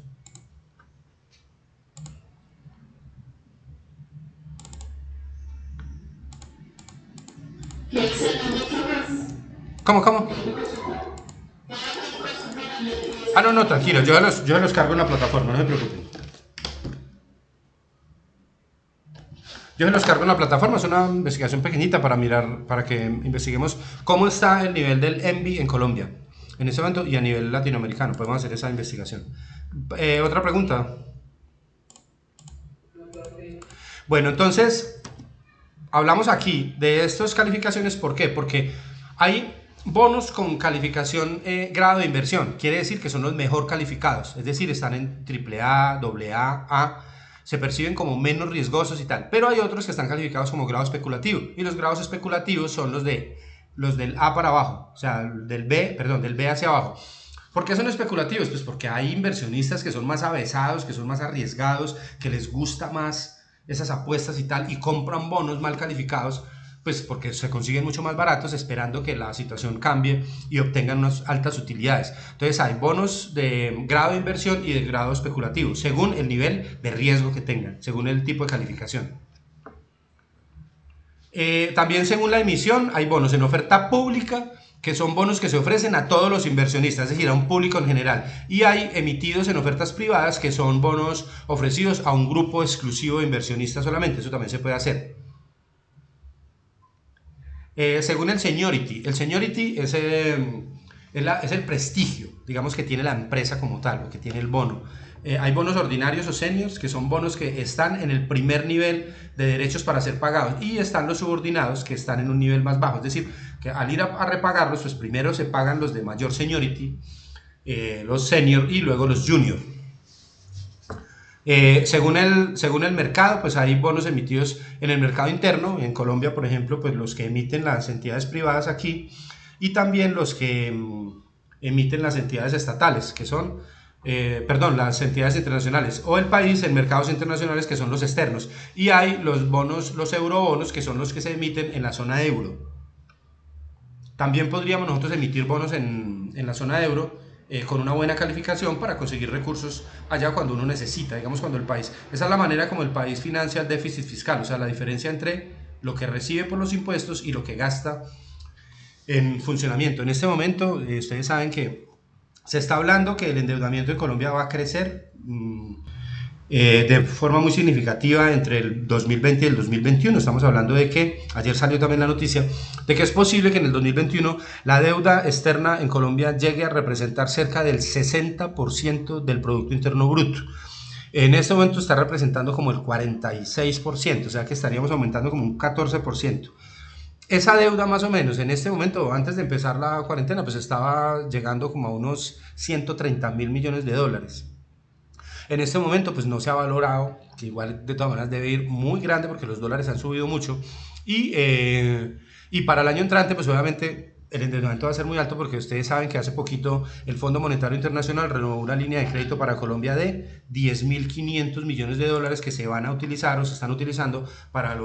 ¿Cómo? Ah, no, tranquilo, yo los cargo en la plataforma, no se preocupen. Yo se los cargo en la plataforma, es una investigación pequeñita para mirar, para que investiguemos cómo está el nivel del ENVI en Colombia, en ese momento, y a nivel latinoamericano, podemos hacer esa investigación. Otra pregunta. Bueno, entonces, hablamos aquí de estas calificaciones, ¿por qué? Porque hay bonos con calificación grado de inversión, quiere decir que son los mejor calificados, es decir, están en AAA, AA, A, se perciben como menos riesgosos y tal, pero hay otros que están calificados como grado especulativo, y los grados especulativos son los del A para abajo, o sea, del B hacia abajo. ¿Por qué son especulativos? Pues porque hay inversionistas que son más avesados, que son más arriesgados, que les gusta más esas apuestas y tal, y compran bonos mal calificados, pues porque se consiguen mucho más baratos esperando que la situación cambie y obtengan unas altas utilidades. Entonces hay bonos de grado de inversión y de grado especulativo, según el nivel de riesgo que tengan, según el tipo de calificación. También según la emisión hay bonos en oferta pública, que son bonos que se ofrecen a todos los inversionistas, es decir, a un público en general, y hay emitidos en ofertas privadas, que son bonos ofrecidos a un grupo exclusivo de inversionistas solamente. Eso también se puede hacer. Según el seniority es el prestigio, digamos, que tiene la empresa como tal, o que tiene el bono. Hay bonos ordinarios o seniors, que son bonos que están en el primer nivel de derechos para ser pagados, y están los subordinados, que están en un nivel más bajo, es decir, que al ir a repagarlos, pues primero se pagan los de mayor seniority, los senior, y luego los junior. Según el mercado, pues hay bonos emitidos en el mercado interno, en Colombia, por ejemplo, pues los que emiten las entidades privadas aquí, y también los que emiten las entidades estatales, que son, las entidades internacionales, o el país en mercados internacionales, que son los externos, y hay los bonos, los eurobonos, que son los que se emiten en la zona euro. También podríamos nosotros emitir bonos en la zona euro, con una buena calificación, para conseguir recursos allá cuando uno necesita, digamos, cuando el país, esa es la manera como el país financia el déficit fiscal, o sea, la diferencia entre lo que recibe por los impuestos y lo que gasta en funcionamiento. En este momento, ustedes saben que se está hablando que el endeudamiento de Colombia va a crecer de forma muy significativa entre el 2020 y el 2021. Estamos hablando de que, ayer salió también la noticia, de que es posible que en el 2021 la deuda externa en Colombia llegue a representar cerca del 60% del Producto Interno Bruto. En este momento está representando como el 46%, o sea que estaríamos aumentando como un 14%. Esa deuda, más o menos, en este momento, antes de empezar la cuarentena, pues estaba llegando como a unos 130.000 millones de dólares. En este momento, pues no se ha valorado, que igual de todas maneras debe ir muy grande porque los dólares han subido mucho, y para el año entrante, pues obviamente el endeudamiento va a ser muy alto, porque ustedes saben que hace poquito el Fondo Monetario Internacional renovó una línea de crédito para Colombia de 10.500 millones de dólares, que se van a utilizar o se están utilizando para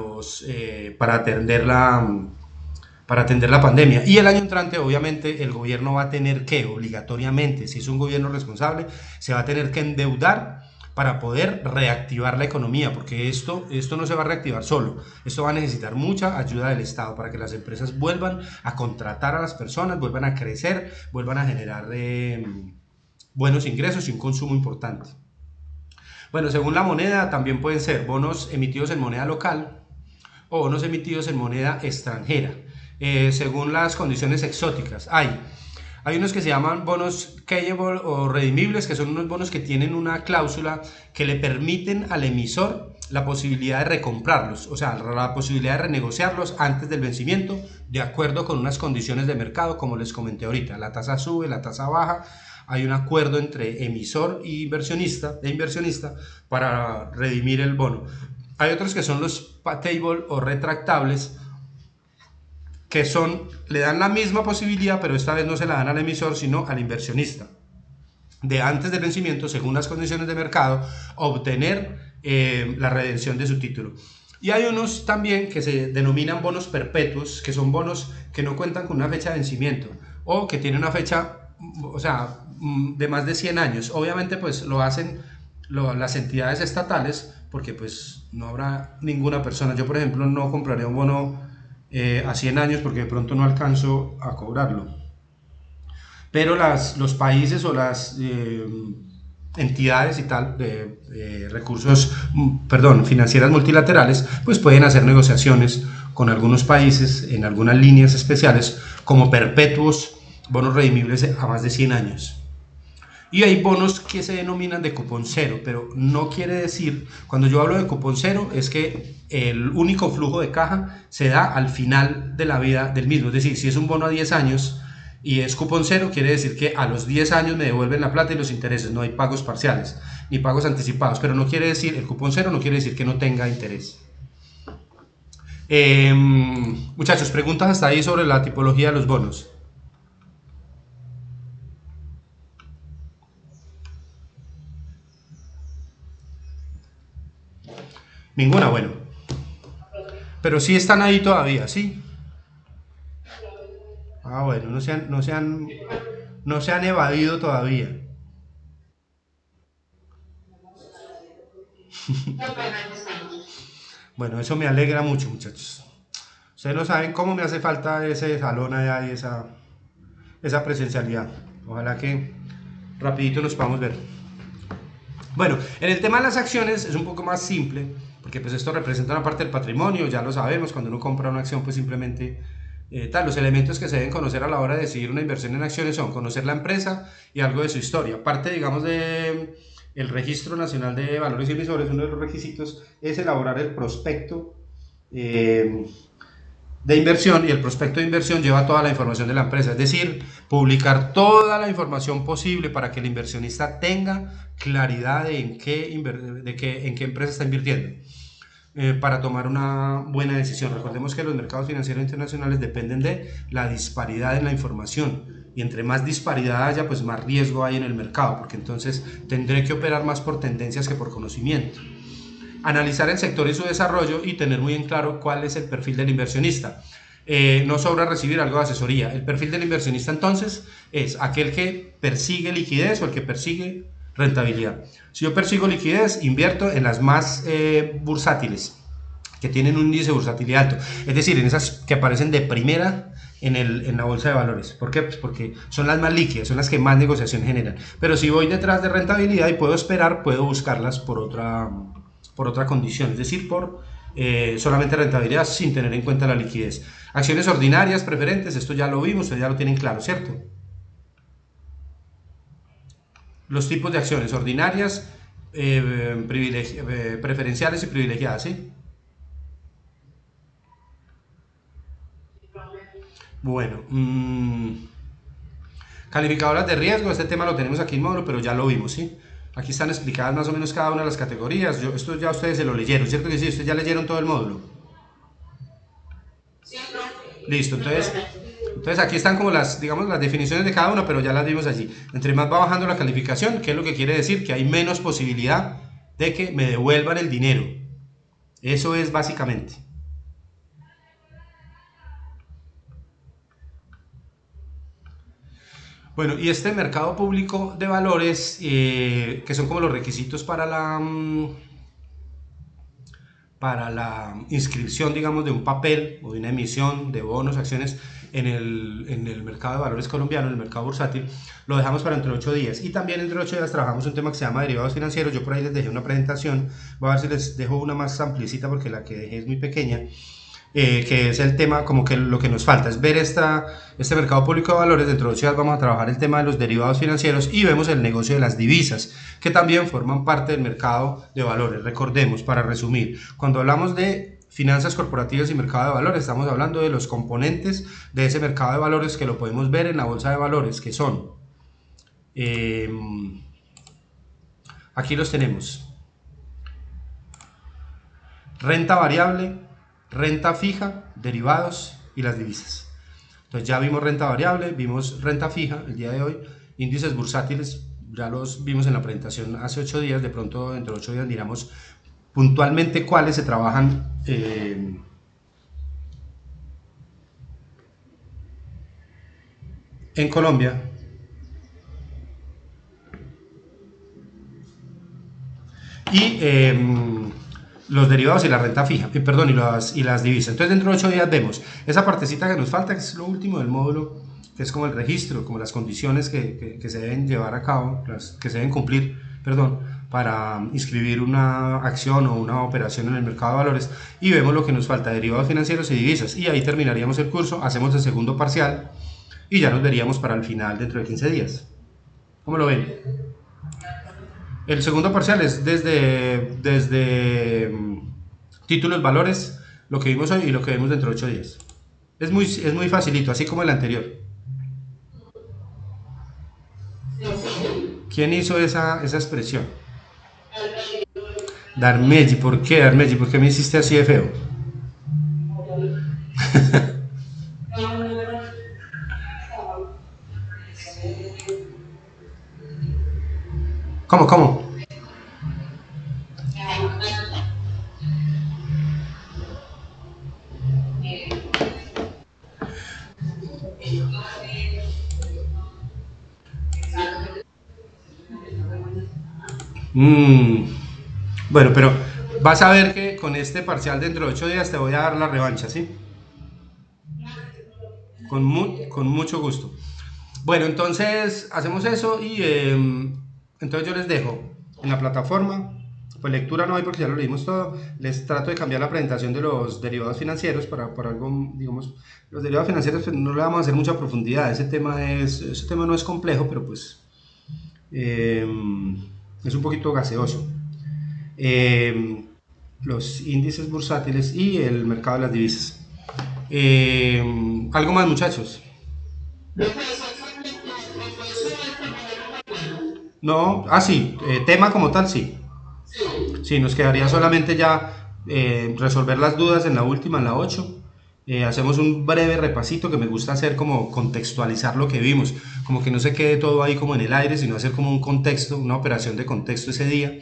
atender la pandemia. Y el año entrante, obviamente, el gobierno va a tener que, obligatoriamente, si es un gobierno responsable, se va a tener que endeudar para poder reactivar la economía, porque esto no se va a reactivar solo, esto va a necesitar mucha ayuda del Estado para que las empresas vuelvan a contratar a las personas, vuelvan a crecer, vuelvan a generar buenos ingresos y un consumo importante. Bueno, según la moneda también pueden ser bonos emitidos en moneda local o bonos emitidos en moneda extranjera, según las condiciones exóticas. Hay unos que se llaman bonos callable o redimibles, que son unos bonos que tienen una cláusula que le permiten al emisor la posibilidad de recomprarlos, o sea, la posibilidad de renegociarlos antes del vencimiento, de acuerdo con unas condiciones de mercado, como les comenté ahorita. La tasa sube, la tasa baja, hay un acuerdo entre emisor e inversionista para redimir el bono. Hay otros que son los payable o retractables, que le dan la misma posibilidad, pero esta vez no se la dan al emisor, sino al inversionista, de antes del vencimiento, según las condiciones de mercado, obtener la redención de su título. Y hay unos también que se denominan bonos perpetuos, que son bonos que no cuentan con una fecha de vencimiento, o que tienen una fecha, o sea, de más de 100 años. Obviamente pues lo hacen las entidades estatales, porque pues no habrá ninguna persona. Yo por ejemplo no compraría un bono a 100 años porque de pronto no alcanzo a cobrarlo. Pero los países o las entidades y tal de recursos, financieras multilaterales, pues pueden hacer negociaciones con algunos países en algunas líneas especiales como perpetuos, bonos redimibles a más de 100 años. Y hay bonos que se denominan de cupón cero, pero no quiere decir, cuando yo hablo de cupón cero, es que el único flujo de caja se da al final de la vida del mismo. Es decir, si es un bono a 10 años y es cupón cero, quiere decir que a los 10 años me devuelven la plata y los intereses. No hay pagos parciales ni pagos anticipados, pero no quiere decir, el cupón cero no quiere decir que no tenga interés. Muchachos, preguntas hasta ahí sobre la tipología de los bonos. Ninguna, bueno. Pero sí están ahí todavía, ¿sí? Bueno, no se han evadido todavía. Bueno, eso me alegra mucho, muchachos. Ustedes no saben cómo me hace falta ese salón allá y esa presencialidad. Ojalá que rapidito nos podamos ver. Bueno, en el tema de las acciones es un poco más simple, porque pues esto representa una parte del patrimonio, ya lo sabemos, cuando uno compra una acción pues simplemente los elementos que se deben conocer a la hora de decidir una inversión en acciones son conocer la empresa y algo de su historia. Parte, digamos, de el Registro Nacional de Valores y Emisores, uno de los requisitos es elaborar el prospecto de inversión, y el prospecto de inversión lleva toda la información de la empresa, es decir, publicar toda la información posible para que el inversionista tenga claridad de en qué empresa está invirtiendo. Para tomar una buena decisión. Recordemos que los mercados financieros internacionales dependen de la disparidad en la información, y entre más disparidad haya, pues más riesgo hay en el mercado, porque entonces tendré que operar más por tendencias que por conocimiento. Analizar el sector y su desarrollo y tener muy en claro cuál es el perfil del inversionista. No sobra recibir algo de asesoría. El perfil del inversionista entonces es aquel que persigue liquidez o el que persigue rentabilidad. Si yo persigo liquidez, invierto en las más bursátiles, que tienen un índice de bursatilidad alto, es decir, en esas que aparecen de primera en la bolsa de valores. ¿Por qué? Pues porque son las más líquidas, son las que más negociación generan. Pero si voy detrás de rentabilidad y puedo esperar, puedo buscarlas por otra condición, es decir, por solamente rentabilidad sin tener en cuenta la liquidez. Acciones ordinarias, preferentes, esto ya lo vimos, ustedes ya lo tienen claro, ¿cierto? Los tipos de acciones ordinarias, preferenciales y privilegiadas, ¿sí? Bueno, calificadoras de riesgo, este tema lo tenemos aquí en módulo, pero ya lo vimos, ¿sí? Aquí están explicadas más o menos cada una de las categorías. Esto ya ustedes se lo leyeron, ¿cierto que sí? Ustedes ya leyeron todo el módulo. Listo, entonces aquí están como digamos, las definiciones de cada una, pero ya las vimos allí. Entre más va bajando la calificación, ¿qué es lo que quiere decir? Que hay menos posibilidad de que me devuelvan el dinero. Eso es básicamente. Bueno, y este mercado público de valores, que son como los requisitos para la inscripción, digamos, de un papel o de una emisión de bonos, acciones en el mercado de valores colombiano, en el mercado bursátil, lo dejamos para entre 8 días. Y también entre 8 días trabajamos un tema que se llama derivados financieros. Yo por ahí les dejé una presentación, voy a ver si les dejo una más amplicita porque la que dejé es muy pequeña, que es el tema, como que lo que nos falta es ver este mercado público de valores. Dentro de 8 días vamos a trabajar el tema de los derivados financieros y vemos el negocio de las divisas, que también forman parte del mercado de valores. Recordemos, para resumir, cuando hablamos de finanzas corporativas y mercado de valores, estamos hablando de los componentes de ese mercado de valores que lo podemos ver en la bolsa de valores, que son, eh, aquí los tenemos: renta variable, renta fija, derivados y las divisas. Entonces ya vimos renta variable, vimos renta fija el día de hoy, índices bursátiles, ya los vimos en la presentación hace 8 días, de pronto dentro de 8 días miramos puntualmente cuáles se trabajan en Colombia. Y los derivados y la renta fija, perdón, y las divisas. Entonces dentro de 8 días vemos esa partecita que nos falta, que es lo último del módulo, que es como el registro, como las condiciones que se deben llevar a cabo, las que se deben cumplir, perdón, para inscribir una acción o una operación en el mercado de valores. Y vemos lo que nos falta: derivados financieros y divisas. Y ahí terminaríamos el curso, hacemos el segundo parcial y ya nos veríamos para el final dentro de 15 días. ¿Cómo lo ven? El segundo parcial es desde títulos, valores, lo que vimos hoy y lo que vemos dentro de 8 días. Es muy facilito, así como el anterior. ¿Quién hizo esa expresión? Darmeji. ¿Por qué, Darmeji? ¿Por qué me hiciste así de feo? ¿Cómo, cómo? Mm, bueno, pero vas a ver que con este parcial dentro de 8 días te voy a dar la revancha, ¿sí? Con mucho gusto. Bueno, entonces hacemos eso y entonces yo les dejo en la plataforma. Pues lectura no hay porque ya lo leímos todo. Les trato de cambiar la presentación de los derivados financieros para algo, digamos, los derivados financieros pues, no le vamos a hacer mucha profundidad. Ese tema no es complejo, pero pues eh, es un poquito gaseoso. Eh, los índices bursátiles y el mercado de las divisas. Algo más, muchachos. No, sí, tema como tal, sí. Sí, nos quedaría solamente ya resolver las dudas en la última, en la 8. Hacemos un breve repasito que me gusta hacer, como contextualizar lo que vimos, como que no se quede todo ahí como en el aire, sino hacer como un contexto, una operación de contexto ese día.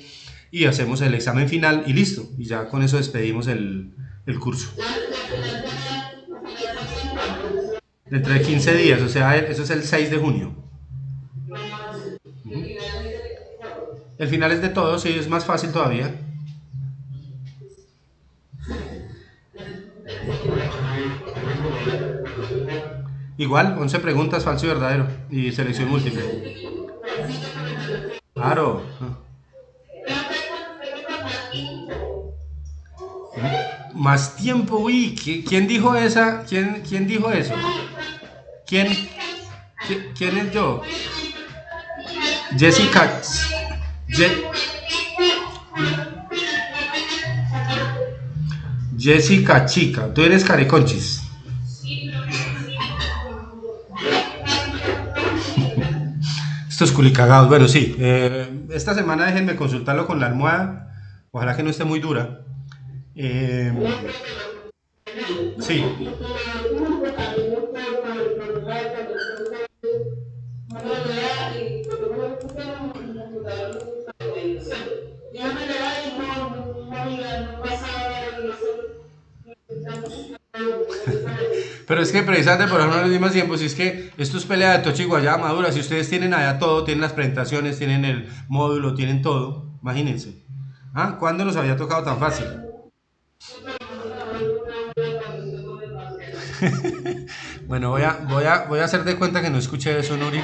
Y hacemos el examen final y listo. Y ya con eso despedimos el curso. Dentro de 15 días, o sea, eso es el 6 de junio. El final es de todo, sí, es más fácil todavía. Igual, 11 preguntas, falso y verdadero, y selección múltiple. Claro. Más tiempo, uy, ¿quién dijo esa? ¿Quién dijo eso? ¿Quién, quién es yo? Jessica. Je- Jessica Chica, tú eres careconchis. Estos culicagados. Bueno, sí. Esta semana déjenme consultarlo con la almohada. Ojalá que no esté muy dura. Eh, sí. Pero es que precisamente por eso no les dimos tiempo. Si es que esto es pelea de Tochi y Guayaba Madura. Si ustedes tienen allá todo, tienen las presentaciones, tienen el módulo, tienen todo, imagínense. ¿Ah? ¿Cuándo nos había tocado tan fácil? Bueno, voy a hacer de cuenta que no escuché eso, Nuri.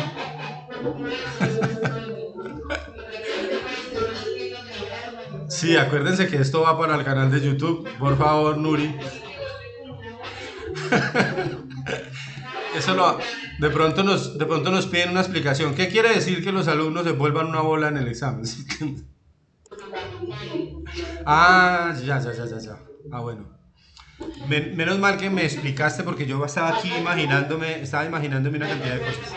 Sí, acuérdense que esto va para el canal de YouTube. Por favor, Nuri. Eso lo, de pronto nos piden una explicación. ¿Qué quiere decir que los alumnos se vuelvan una bola en el examen? Ah, ya. Ah, bueno. Menos mal que me explicaste porque yo estaba aquí estaba imaginándome una cantidad de cosas.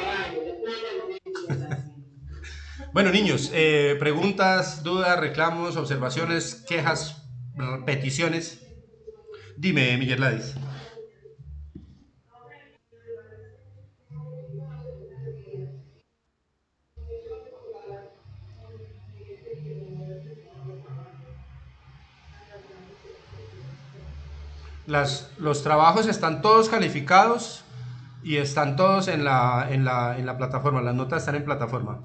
Bueno, niños, preguntas, dudas, reclamos, observaciones, quejas, peticiones. Dime, Miguel Ladis. Los trabajos están todos calificados y están todos en la plataforma. Las notas están en plataforma.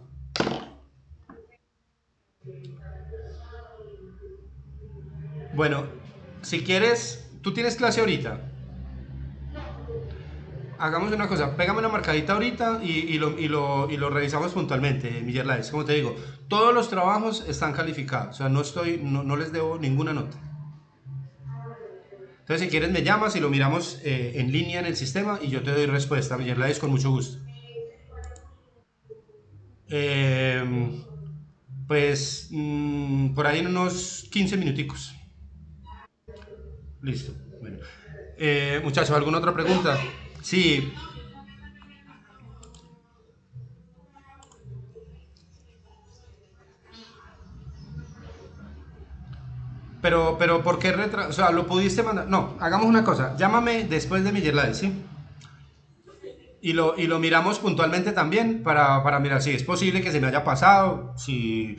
Bueno, si quieres, tú tienes clase ahorita. Hagamos una cosa, pégame una marcadita ahorita y lo revisamos puntualmente, Miguel Laes. Como te digo, todos los trabajos están calificados, o sea, no les debo ninguna nota. Entonces, si quieres, me llamas y lo miramos en línea en el sistema y yo te doy respuesta, Miguel Laes, con mucho gusto. Eh, pues por ahí en unos 15 minuticos. Listo. Bueno. Muchachos, ¿alguna otra pregunta? Sí, pero ¿por qué O sea, ¿lo pudiste mandar? No, hagamos una cosa. Llámame después de mi Live, ¿sí? Y lo miramos puntualmente también para mirar si es posible que se me haya pasado, si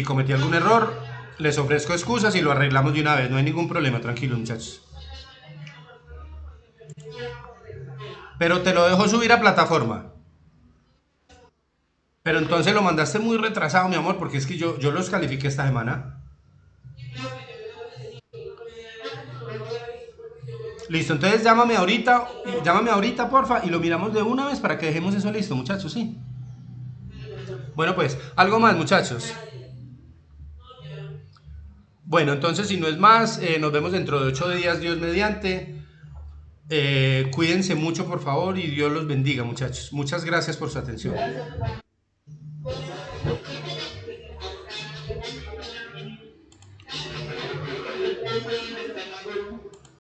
cometí algún error. Les ofrezco excusas y lo arreglamos de una vez. No hay ningún problema, tranquilo, muchachos. Pero te lo dejo subir a plataforma. Pero entonces lo mandaste muy retrasado, mi amor, porque es que yo los califiqué esta semana. Listo, entonces llámame ahorita, porfa, y lo miramos de una vez para que dejemos eso listo, muchachos, sí. Bueno, pues, algo más, muchachos. Bueno, entonces, si no es más, nos vemos dentro de 8 días, Dios mediante. Cuídense mucho, por favor, y Dios los bendiga, muchachos. Muchas gracias por su atención.